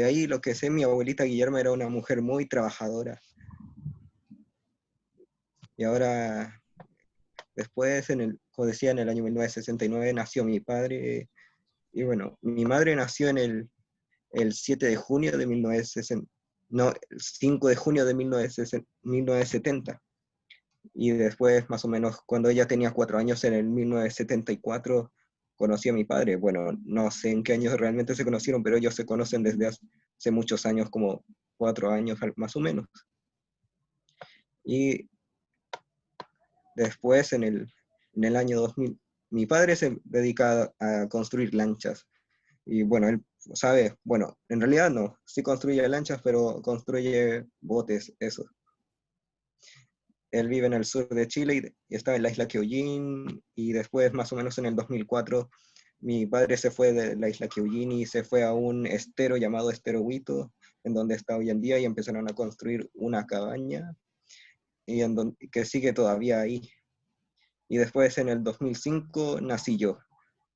ahí lo que sé, mi abuelita Guillerma era una mujer muy trabajadora. Y ahora, después, como decía, en el año 1969 nació mi padre. Y bueno, mi madre nació en el 7 de junio de 1960, no, el 5 de junio de 1970. Y después, más o menos, cuando ella tenía 4 años, en el 1974, conocí a mi padre. Bueno, no sé en qué años realmente se conocieron, pero ellos se conocen desde hace muchos años, como 4 años más o menos. Y después, en el año 2000, mi padre se dedica a construir lanchas. Y bueno, él sabe, bueno, en realidad no, sí construye lanchas, pero construye botes, eso. Él vive en el sur de Chile y está en la isla Kyoujin, y después, más o menos en el 2004, mi padre se fue de la isla Kyoujin y se fue a un estero llamado Estero Huito, en donde está hoy en día, y empezaron a construir una cabaña y que sigue todavía ahí. Y después, en el 2005, nací yo.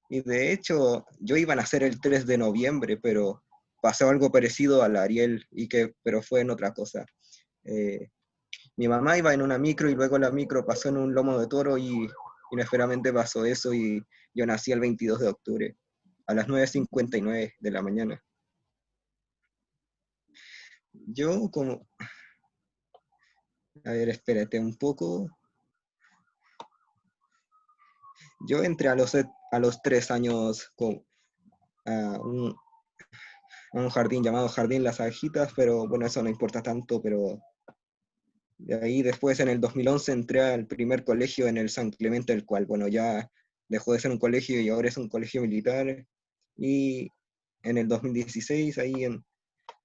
Y de hecho, yo iba a nacer el 3 de noviembre, pero pasó algo parecido al Ariel, pero fue en otra cosa. Mi mamá iba en una micro y luego la micro pasó en un lomo de toro y inesperadamente pasó eso, y yo nací el 22 de octubre a las 9:59 de la mañana. Yo como... A ver, espérate un poco. Yo entré a los 3 años a un jardín llamado Jardín Las Abejitas, pero bueno, eso no importa tanto, pero de ahí después en el 2011 entré al primer colegio en el San Clemente, el cual, bueno, ya dejó de ser un colegio y ahora es un colegio militar. Y en el 2016,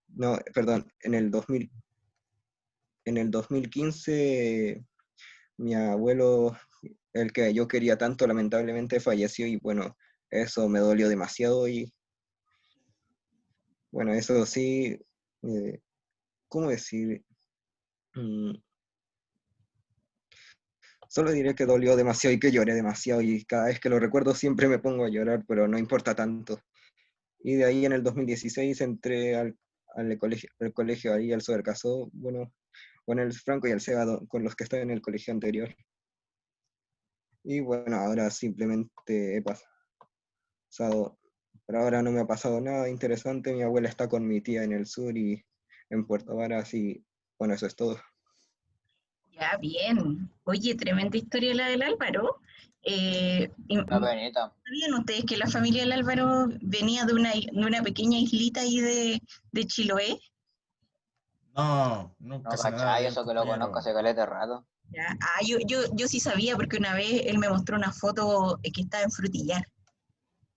no, perdón, en el 2015, mi abuelo, el que yo quería tanto, lamentablemente falleció, y bueno, eso me dolió demasiado. Y bueno, eso sí, ¿cómo decir? Mm, Solo diré que dolió demasiado y que lloré demasiado, y cada vez que lo recuerdo siempre me pongo a llorar, pero no importa tanto. Y de ahí en el 2016 entré al colegio Ariel Sobercasó, bueno, con el Franco y el Seba, con los que estaba en el colegio anterior. Y bueno, ahora simplemente he pasado, pero ahora no me ha pasado nada interesante. Mi abuela está con mi tía en el sur y en Puerto Varas, y bueno, eso es todo. Ya, bien. Oye, tremenda historia la del Álvaro. ¿Sabían ustedes que la familia del Álvaro venía de una pequeña islita ahí de Chiloé? No, nunca No, se nada cachai, de eso que lo conozco hace caleta de rato. ¿Ya? Yo sí sabía, porque una vez él me mostró una foto que estaba en Frutillar.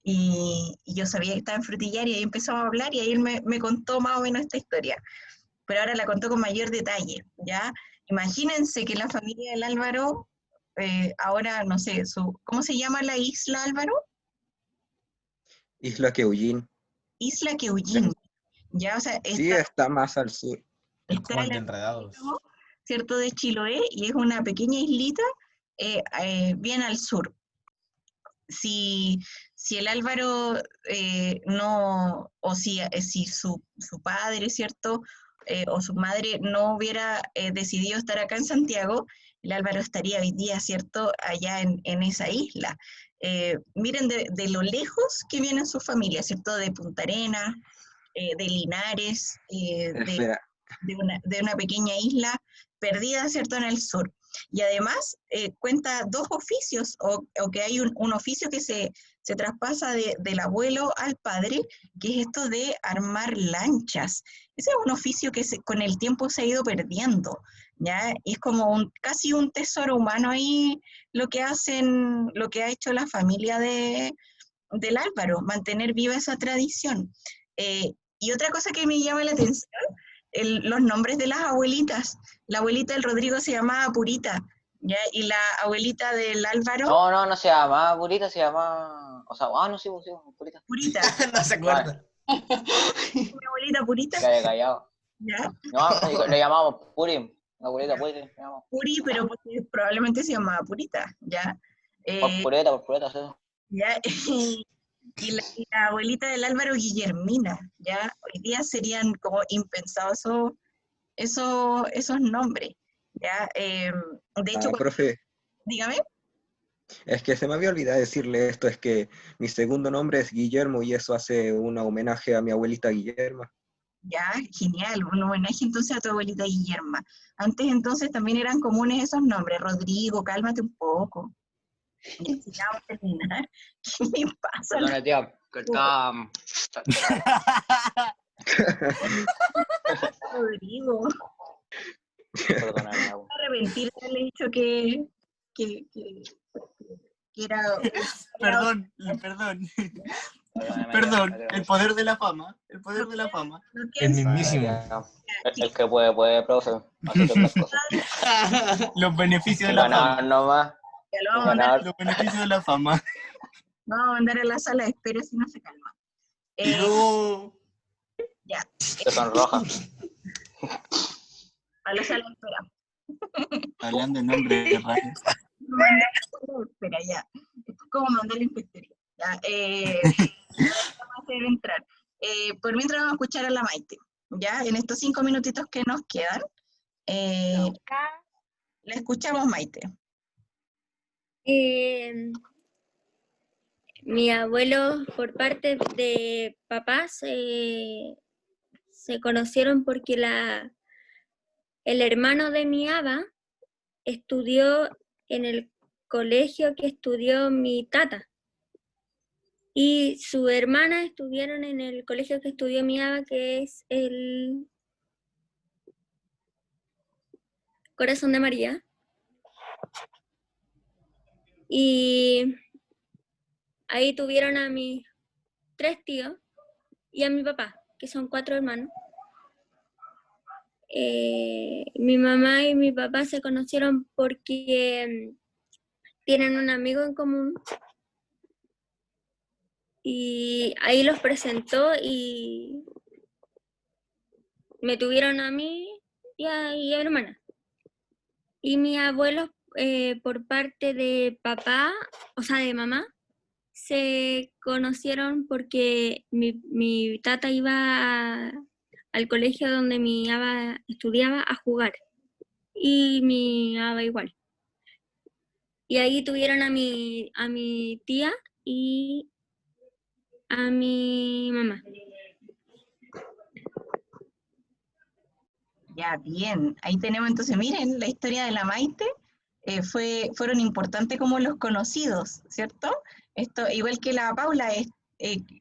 Y yo sabía que estaba en Frutillar, y ahí empezamos a hablar, y ahí él me contó más o menos esta historia. Pero ahora la contó con mayor detalle, ¿ya? Imagínense que la familia del Álvaro, ahora, no sé, ¿cómo se llama la isla, Álvaro? Isla Keullín. Isla Keullín, ¿ya? O sea, Sí, está más al sur. está Como el en de el Enredados. extremo, ¿cierto?, de Chiloé, y es una pequeña islita bien al sur. Si el Álvaro no, o si su padre, ¿cierto?, o su madre no hubiera decidido estar acá en Santiago, el Álvaro estaría hoy día, ¿cierto?, allá en esa isla. Miren de lo lejos que vienen sus familias, ¿cierto?, de Punta Arenas, de Linares, Espera, de una pequeña isla perdida, ¿cierto?, en el sur. Y además cuenta dos oficios, o que hay un oficio que se traspasa del abuelo al padre, que es esto de armar lanchas. Ese es un oficio que con el tiempo se ha ido perdiendo, ¿ya? Y es como casi un tesoro humano ahí lo que ha hecho la familia del Álvaro, mantener viva esa tradición. Y otra cosa que me llama la atención, los nombres de las abuelitas. La abuelita del Rodrigo se llamaba Purita, ¿ya? Y la abuelita del Álvaro... No se llama Purita, se llama... O sea, no, sí, Purita. Purita. No se acuerda. Mi abuelita Purita. Callado. ¿Ya? No, le llamamos Purim. La abuelita Purim. Puri, pero porque probablemente se llamaba Purita, ¿ya? Por pureta, sí. ¿Ya? Y la abuelita del Álvaro, Guillermina, ¿ya? Hoy día serían como impensados esos nombres, ¿ya? De hecho, profe, dígame. es que se me había olvidado decirle esto, es que mi segundo nombre es Guillermo, y eso hace un homenaje a mi abuelita Guillerma. Ya, genial, un homenaje entonces a tu abuelita Guillerma. Antes entonces también eran comunes esos nombres, Rodrigo, cálmate un poco. Ya, si ya vamos a terminar. ¿Qué me pasa? Perdona, tía, que está... Rodrigo. Perdona, Me voy a arrepentir de haberle dicho que, que era... Perdón. Perdón, el poder de la fama. El poder de la fama. El mismísimo. El que puede, profe. Hacer otras cosas. Los beneficios de Sin la ganar fama. nomás. Ya lo Sin vamos a mandar, ganar. Los beneficios de la fama. vamos a mandar a la sala de espera si no se calma. No. Ya, Se sonroja. a la sala de espera. Hablando en nombre raros. Espera, ya. ¿Cómo mandar la inspectoría? Ya, vamos a hacer entrar. Por mientras vamos a escuchar a la Maite. Ya, en estos 5 minutitos que nos quedan, la escuchamos, Maite. Mi abuelo, por parte de papá, se conocieron porque el hermano de mi aba estudió en el colegio que estudió mi tata. Y su hermana estudiaron en el colegio que estudió mi aba, que es el Corazón de María. Y ahí tuvieron a mis 3 tíos y a mi papá, que son 4 hermanos. Mi mamá y mi papá se conocieron porque tienen un amigo en común. Y ahí los presentó y me tuvieron a mí y a mi hermana. Y mis abuelos, por parte de papá, o sea, de mamá, se conocieron porque mi tata iba al colegio donde mi aba estudiaba a jugar. Y mi aba igual. Y ahí tuvieron a mi tía y a mi mamá. Ya, bien. Ahí tenemos entonces, miren, la historia de la Maite fueron importantes como los conocidos, ¿cierto? Esto, igual que la Paula, es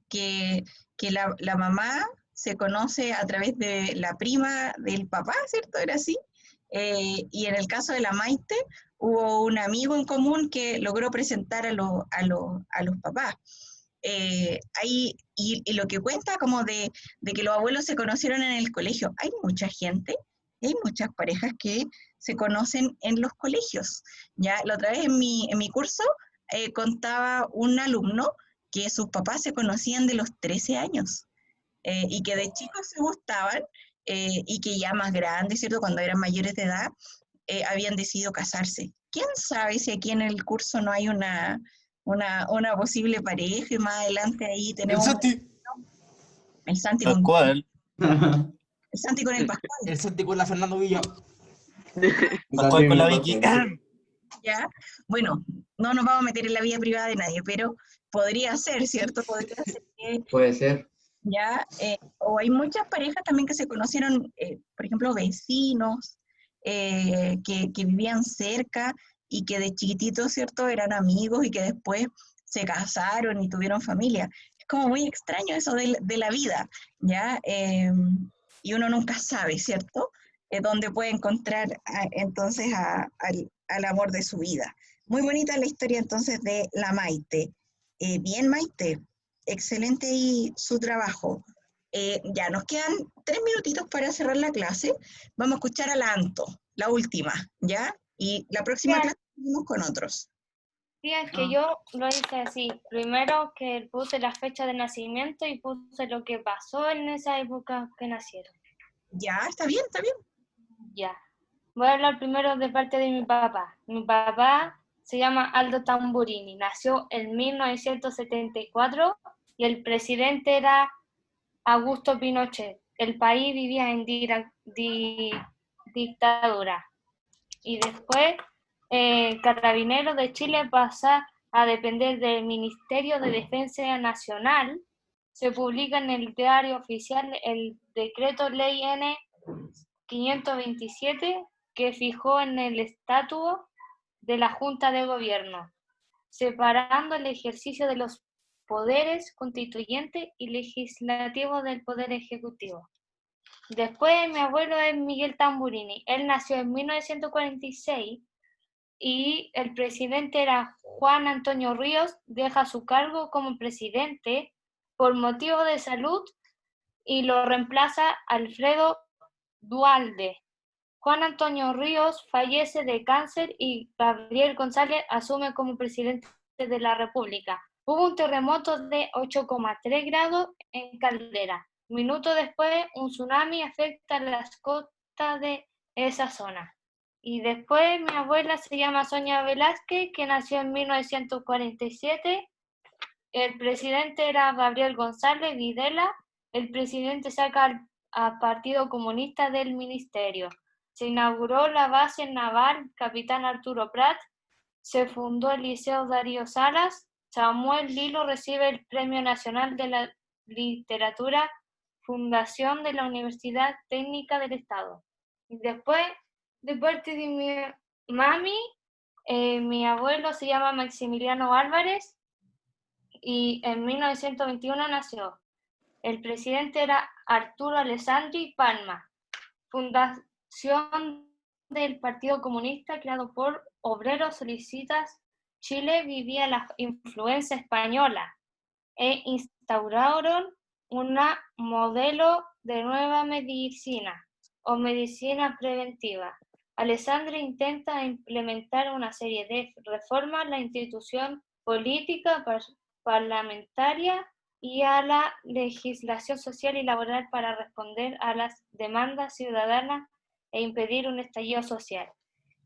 que la mamá se conoce a través de la prima del papá, ¿cierto? Era así. Y en el caso de la Maite, hubo un amigo en común que logró presentar a los papás. Y lo que cuenta como de que los abuelos se conocieron en el colegio, hay mucha gente, hay muchas parejas que se conocen en los colegios. Ya la otra vez en mi curso contaba un alumno que sus papás se conocían de los 13 años y que de chicos se gustaban y que ya más grandes, ¿cierto? Cuando eran mayores de edad, habían decidido casarse. ¿Quién sabe si aquí en el curso no hay una posible pareja y más adelante ahí tenemos... El Santi con... ¿Cuál? El Santi con el Pascual. El Santi con la Fernando Villa. Pascual con la Vicky. ¿Ya? Bueno, no nos vamos a meter en la vida privada de nadie, pero podría ser, ¿cierto? Podría ser que... Puede ser. ¿Ya? O hay muchas parejas también que se conocieron, por ejemplo, vecinos, que vivían cerca y que de chiquititos, ¿cierto? Eran amigos y que después se casaron y tuvieron familia. Es como muy extraño eso de la vida, ¿ya? Y uno nunca sabe, ¿cierto? Dónde puede encontrar entonces al amor de su vida. Muy bonita la historia entonces de la Maite. Bien, Maite, excelente y su trabajo. Ya nos quedan 3 minutitos para cerrar la clase. Vamos a escuchar a la Anto, la última, ¿ya? Y la próxima clase seguimos con otros. Sí, es que yo lo hice así. Primero que puse la fecha de nacimiento y puse lo que pasó en esa época que nacieron. Ya, está bien, está bien. Ya. Voy a hablar primero de parte de mi papá. Mi papá se llama Aldo Tamburini. Nació en 1974 y el presidente era Augusto Pinochet. El país vivía en dictadura. Y después, Carabineros de Chile pasa a depender del Ministerio de Defensa Nacional. se publica en el diario oficial el decreto ley N 527 que fijó en el estatuto de la Junta de Gobierno, separando el ejercicio de los poderes constituyente y legislativo del poder ejecutivo. Después, mi abuelo es Miguel Tamburini. Él nació en 1946 y el presidente era Juan Antonio Ríos. Deja su cargo como presidente por motivo de salud y lo reemplaza Alfredo Duhalde. Juan Antonio Ríos fallece de cáncer y Gabriel González asume como presidente de la República. Hubo un terremoto de 8,3 grados en Caldera. Minutos después, un tsunami afecta a las costas de esa zona. Y después mi abuela se llama Sonia Velázquez, que nació en 1947. El presidente era Gabriel González Videla. El presidente saca al Partido Comunista del ministerio. Se inauguró la base naval Capitán Arturo Prat. Se fundó el Liceo Darío Salas. Samuel Lilo recibe el Premio Nacional de la Literatura, Fundación de la Universidad Técnica del Estado. Y después, de parte de mi mami, mi abuelo se llama Maximiliano Álvarez y en 1921 nació. El presidente era Arturo Alessandri Palma. Fundación del Partido Comunista creado por obreros solicitas. Chile vivía la influencia española e instauraron un modelo de nueva medicina o medicina preventiva. Alessandri intenta implementar una serie de reformas a la institución política, parlamentaria y a la legislación social y laboral para responder a las demandas ciudadanas e impedir un estallido social.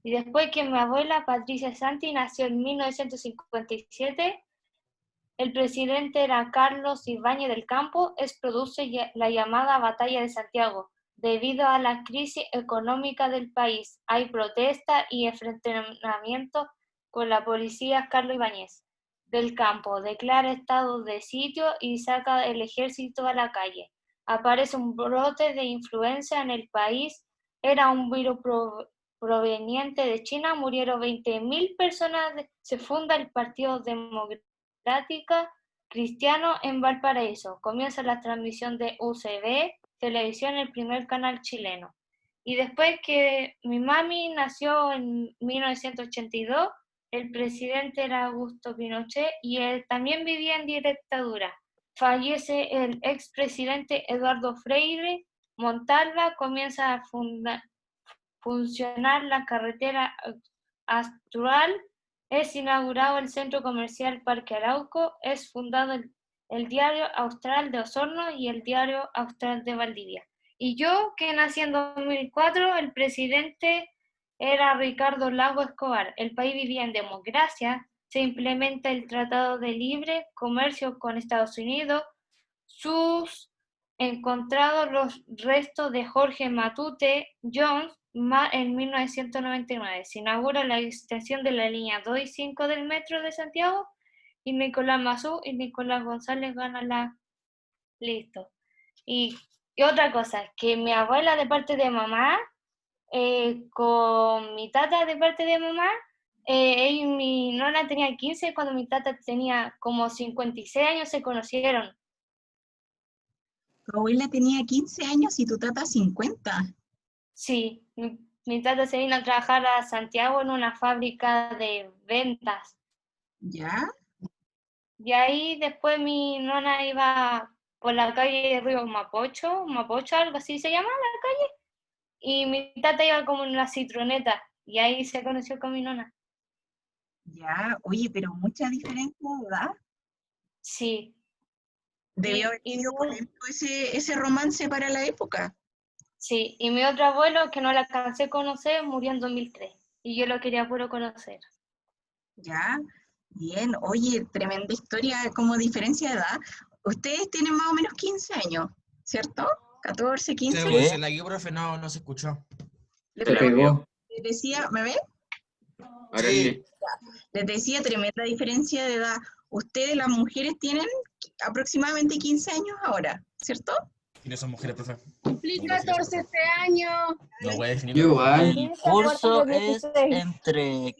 Y después que mi abuela, Patricia Santi, nació en 1957, el presidente era Carlos Ibáñez del Campo, produce la llamada Batalla de Santiago. Debido a la crisis económica del país, hay protesta y enfrentamiento con la policía. Carlos Ibáñez del Campo declara estado de sitio y saca el ejército a la calle. Aparece un brote de influenza en el país, era un virus proveniente de China, murieron 20.000 personas, se funda el Partido Democrático Cristiano en Valparaíso, comienza la transmisión de UCB, televisión, el primer canal chileno. Y después que mi mami nació en 1982, el presidente era Augusto Pinochet y él también vivía en dictadura. Fallece el expresidente Eduardo Freire Montalva, comienza a funcionar la carretera Astral, es inaugurado el centro comercial Parque Arauco, es fundado el Diario Austral de Osorno y el Diario Austral de Valdivia. Y yo, que nací en 2004, el presidente era Ricardo Lago Escobar. El país vivía en democracia, se implementa el Tratado de Libre Comercio con Estados Unidos, encontrados los restos de Jorge Matute Jones en 1999. Se inaugura la extensión de la línea 2 y 5 del metro de Santiago y Nicolás Mazú y Nicolás González ganan la... Listo. Y otra cosa, que mi abuela de parte de mamá, con mi tata de parte de mamá, mi nona tenía 15 cuando mi tata tenía como 56 años, se conocieron. Tu abuela tenía 15 años y tu tata 50. Sí, mi tata se vino a trabajar a Santiago en una fábrica de ventas. ¿Ya? Y ahí después mi nona iba por la calle Río Mapocho, algo así se llama la calle, y mi tata iba como en la citroneta, y ahí se conoció con mi nona. Ya, oye, pero mucha diferencia de edad. Sí. Debió haber sido polémico ese romance para la época. Sí, y mi otro abuelo, que no lo alcancé a conocer, murió en 2003, y yo lo quería puro conocer. Ya, bien, oye, tremenda historia como diferencia de edad. Ustedes tienen más o menos 15 años, ¿cierto? 14, 15. Se la guió, profe, no se escuchó. Les decía, ¿me ven? Sí. Les decía, tremenda diferencia de edad. Ustedes, las mujeres, tienen aproximadamente 15 años ahora, ¿cierto? Y no son mujeres, profe. Cumplí 14 este año. No voy a definir. Yo igual. El curso es entre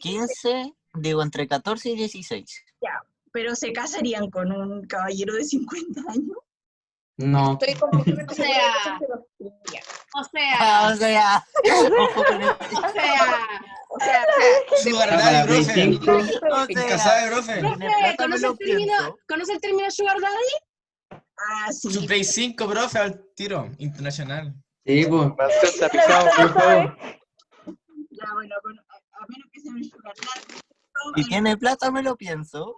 14 y 16. Ya, pero ¿se casarían con un caballero de 50 años? No. Estoy completamente O segura sea, de que eso se los pilla. o sea, O sea, ojo con eso. o sea. O sea, Sugar Para daddy, Play profe. 5. O En sea, casa, profe. tiene Profe, plata, me lo pienso. ¿conoce el término Sugar Daddy? Ah, sí. Su Play 5, profe, al tiro. Internacional. Sí, pues. Bastante picado. Ya, bueno, a menos que sea un sugar daddy. Si tiene plata, me lo pienso.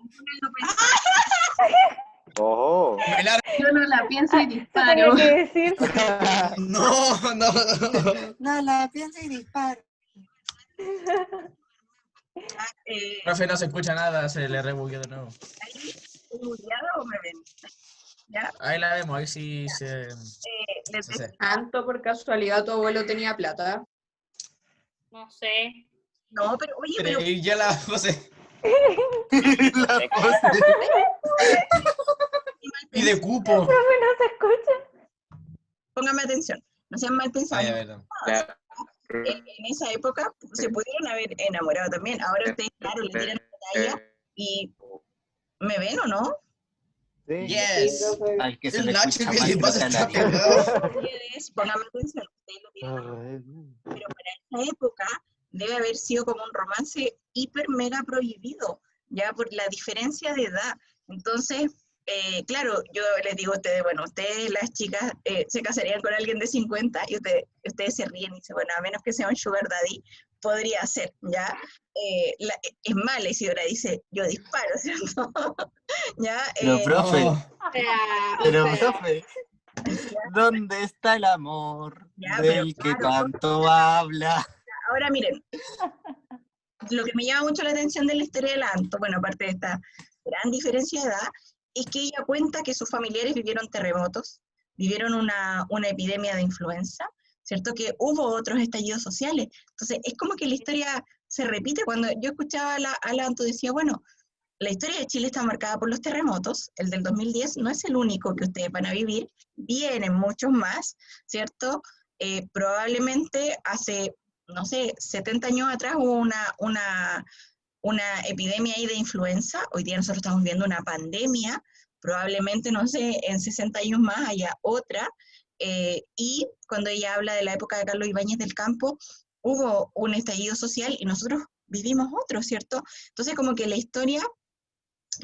Oh. Yo no la pienso y Eso disparo. tenía que decir. No. No la pienso y disparo. Profe, no se escucha nada, se le rebugueó de nuevo. ¿Estoy bugueada o me ven? ¿Ya? Ahí la vemos, ahí sí se... Les se hace. Anto, por casualidad, tu abuelo tenía plata. No sé. No, pero oye, Pero pero y ya la José. La pose. Y de cupo. No se escucha. póngame atención, no sean mal pensados. Ay, a ver. Ya. En esa época se pudieron haber enamorado también. Ahora ustedes, claro, le tiran la talla y ¿me ven o no? Sí. Yes. Al que se El le Nacho, escucha ¿qué mal, le creo pasa que a a la esta Diana. pelada? Ustedes, pónganme atención, ustedes lo tienen. Pero para esa época debe haber sido como un romance hiper mega prohibido, ya por la diferencia de edad. Entonces, claro, yo les digo a ustedes, bueno, ustedes las chicas se casarían con alguien de 50 y ustedes se ríen y dicen, bueno, a menos que sea un sugar daddy, podría ser, ¿ya? Es más, la Isidora dice, yo disparo, ¿cierto? ¿Ya? Pero profe, pero O sea, profe, ¿dónde está el amor Ya, pero del que claro, tanto habla? ahora miren, lo que me llama mucho la atención de la historia de la Anto, bueno, aparte de esta gran diferencia de edad, es que ella cuenta que sus familiares vivieron terremotos, vivieron una epidemia de influenza, ¿cierto? Que hubo otros estallidos sociales. Entonces, es como que la historia se repite. Cuando yo escuchaba a la Anto, decía, bueno, la historia de Chile está marcada por los terremotos, el del 2010 no es el único que ustedes van a vivir, vienen muchos más, ¿cierto? Probablemente hace, no sé, 70 años atrás hubo una epidemia ahí de influenza, hoy día nosotros estamos viendo una pandemia, probablemente, no sé, en 60 años más haya otra, y cuando ella habla de la época de Carlos Ibáñez del Campo, hubo un estallido social y nosotros vivimos otro, ¿cierto? Entonces como que la historia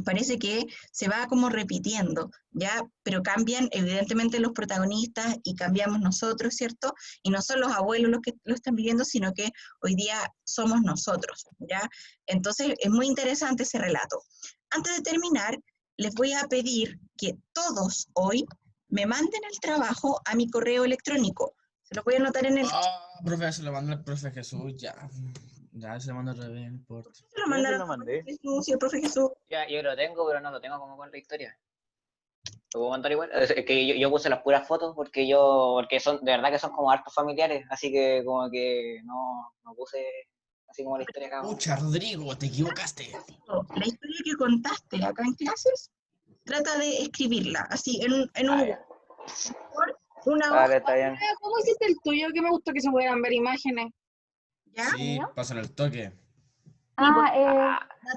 parece que se va como repitiendo, ¿ya? Pero cambian evidentemente los protagonistas y cambiamos nosotros, ¿cierto? Y no son los abuelos los que lo están viviendo, sino que hoy día somos nosotros, ¿ya? Entonces es muy interesante ese relato. Antes de terminar, les voy a pedir que todos hoy me manden el trabajo a mi correo electrónico. Se lo voy a anotar en el chat. Profe, se lo manda el profe Jesús, ya. Ya se lo manda al revés, no importa. Se lo mandaron al profe Jesús y el profe Jesús. Ya, yo lo tengo, pero no lo tengo como con la historia. ¿Lo puedo mandar igual? Es que yo puse las puras fotos porque son, de verdad que son como hartos familiares, así que como que no puse así como la historia acá. Pucha, Rodrigo, te equivocaste. La historia que contaste acá en clases, trata de escribirla, así, en una Vale, hoja. está bien. ¿cómo hiciste el tuyo? Que me gustó que se pudieran ver imágenes. ¿Ya? Sí, pásale el toque.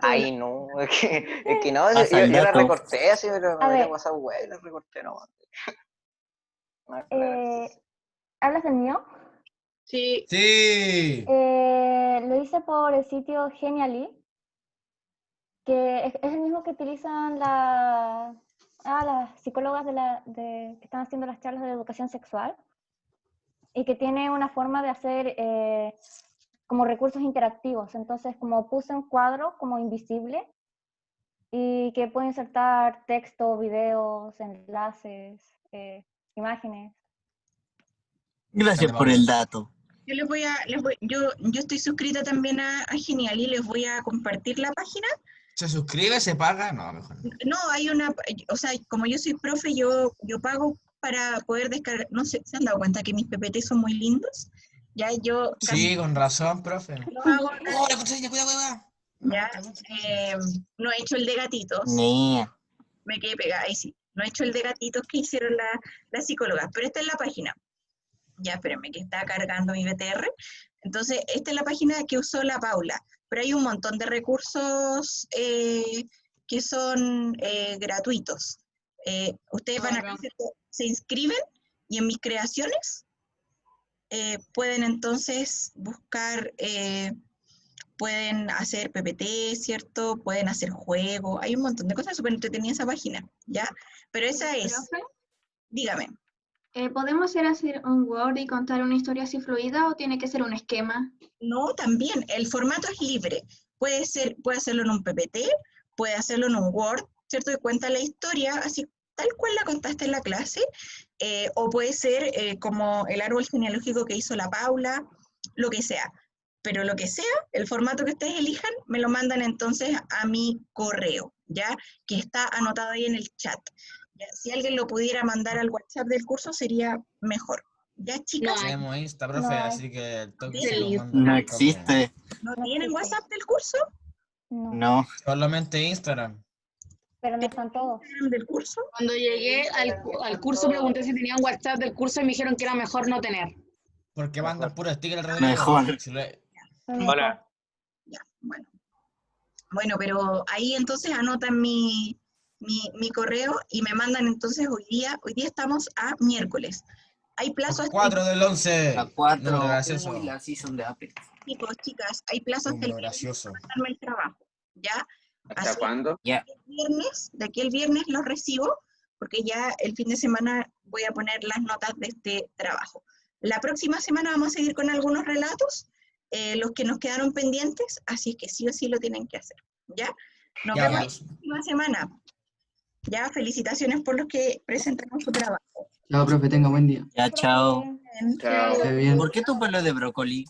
Ay, no, es que no, Pasa el yo la dato. recorté así, pero me A había ver. pasado, güey, la recorté nomás. ¿Hablas del mío? Sí. Sí. Lo hice por el sitio Genially, que es el mismo que utilizan las psicólogas que están haciendo las charlas de educación sexual, y que tiene una forma de hacer como recursos interactivos. Entonces, como puse un cuadro como invisible y que puede insertar texto, videos, enlaces, imágenes. Gracias por el dato. Yo yo estoy suscrita también a Genial y les voy a compartir la página. ¿Se suscribe? ¿Se paga? No, mejor no. No, hay o sea, como yo soy profe, yo pago para poder descargar. No sé, ¿se han dado cuenta que mis PPT son muy lindos? Ya yo Sí, con razón, profe. no hago ¡Oh, la contraseña! ¡Cuidado! ya, no he hecho el de gatitos. Nia. Me quedé pegada, ahí sí. No he hecho el de gatitos que hicieron las psicólogas, pero esta es la página. Ya, espérenme, que está cargando mi BTR. Entonces, esta es la página que usó la Paula, pero hay un montón de recursos que son gratuitos. Ustedes van a se inscriben y en mis creaciones pueden entonces buscar, pueden hacer PPT, ¿cierto? Pueden hacer juegos, hay un montón de cosas súper entretenidas en esa página, ¿ya? Pero esa es, Profe, dígame. ¿podemos hacer un Word y contar una historia así fluida o tiene que ser un esquema? No, también, el formato es libre. Puede hacerlo en un PPT, puede hacerlo en un Word, ¿cierto? Que cuenta la historia así tal cual la contaste en la clase, o puede ser como el árbol genealógico que hizo la Paula, lo que sea. Pero lo que sea, el formato que ustedes elijan, me lo mandan entonces a mi correo, ¿ya? Que está anotado ahí en el chat. ¿Ya? Si alguien lo pudiera mandar al WhatsApp del curso, sería mejor. ¿Ya, chicas? No tenemos Insta, profe, así que el toque se lo mando No por existe. ¿No tienen WhatsApp del curso? No. Solamente Instagram. Pero no están todos. ¿Del curso? Cuando llegué al curso pregunté si tenían WhatsApp del curso y me dijeron que era mejor no tener. Porque mandan puro sticker al Mejor. Hola. Ya, bueno. Bueno, pero ahí entonces anotan mi correo y me mandan entonces hoy día estamos a miércoles. Hay plazo hasta 4 del 11. A 4. Número gracioso. Uy, la season de Apex. Chicos, chicas, hay plazo hasta el Número viernes gracioso. para mandarme el trabajo, ¿ya? ¿Hasta cuándo? Ya. De aquí el viernes los recibo, porque ya el fin de semana voy a poner las notas de este trabajo. La próxima semana vamos a seguir con algunos relatos, los que nos quedaron pendientes, así es que sí o sí lo tienen que hacer, ¿ya? Nos Ya, vemos vamos. la próxima semana. Ya, felicitaciones por los que presentaron su trabajo. Chao, profe, tenga buen día. Ya, chao. Chao. Esté bien. ¿Por qué tu pelo es de brócoli?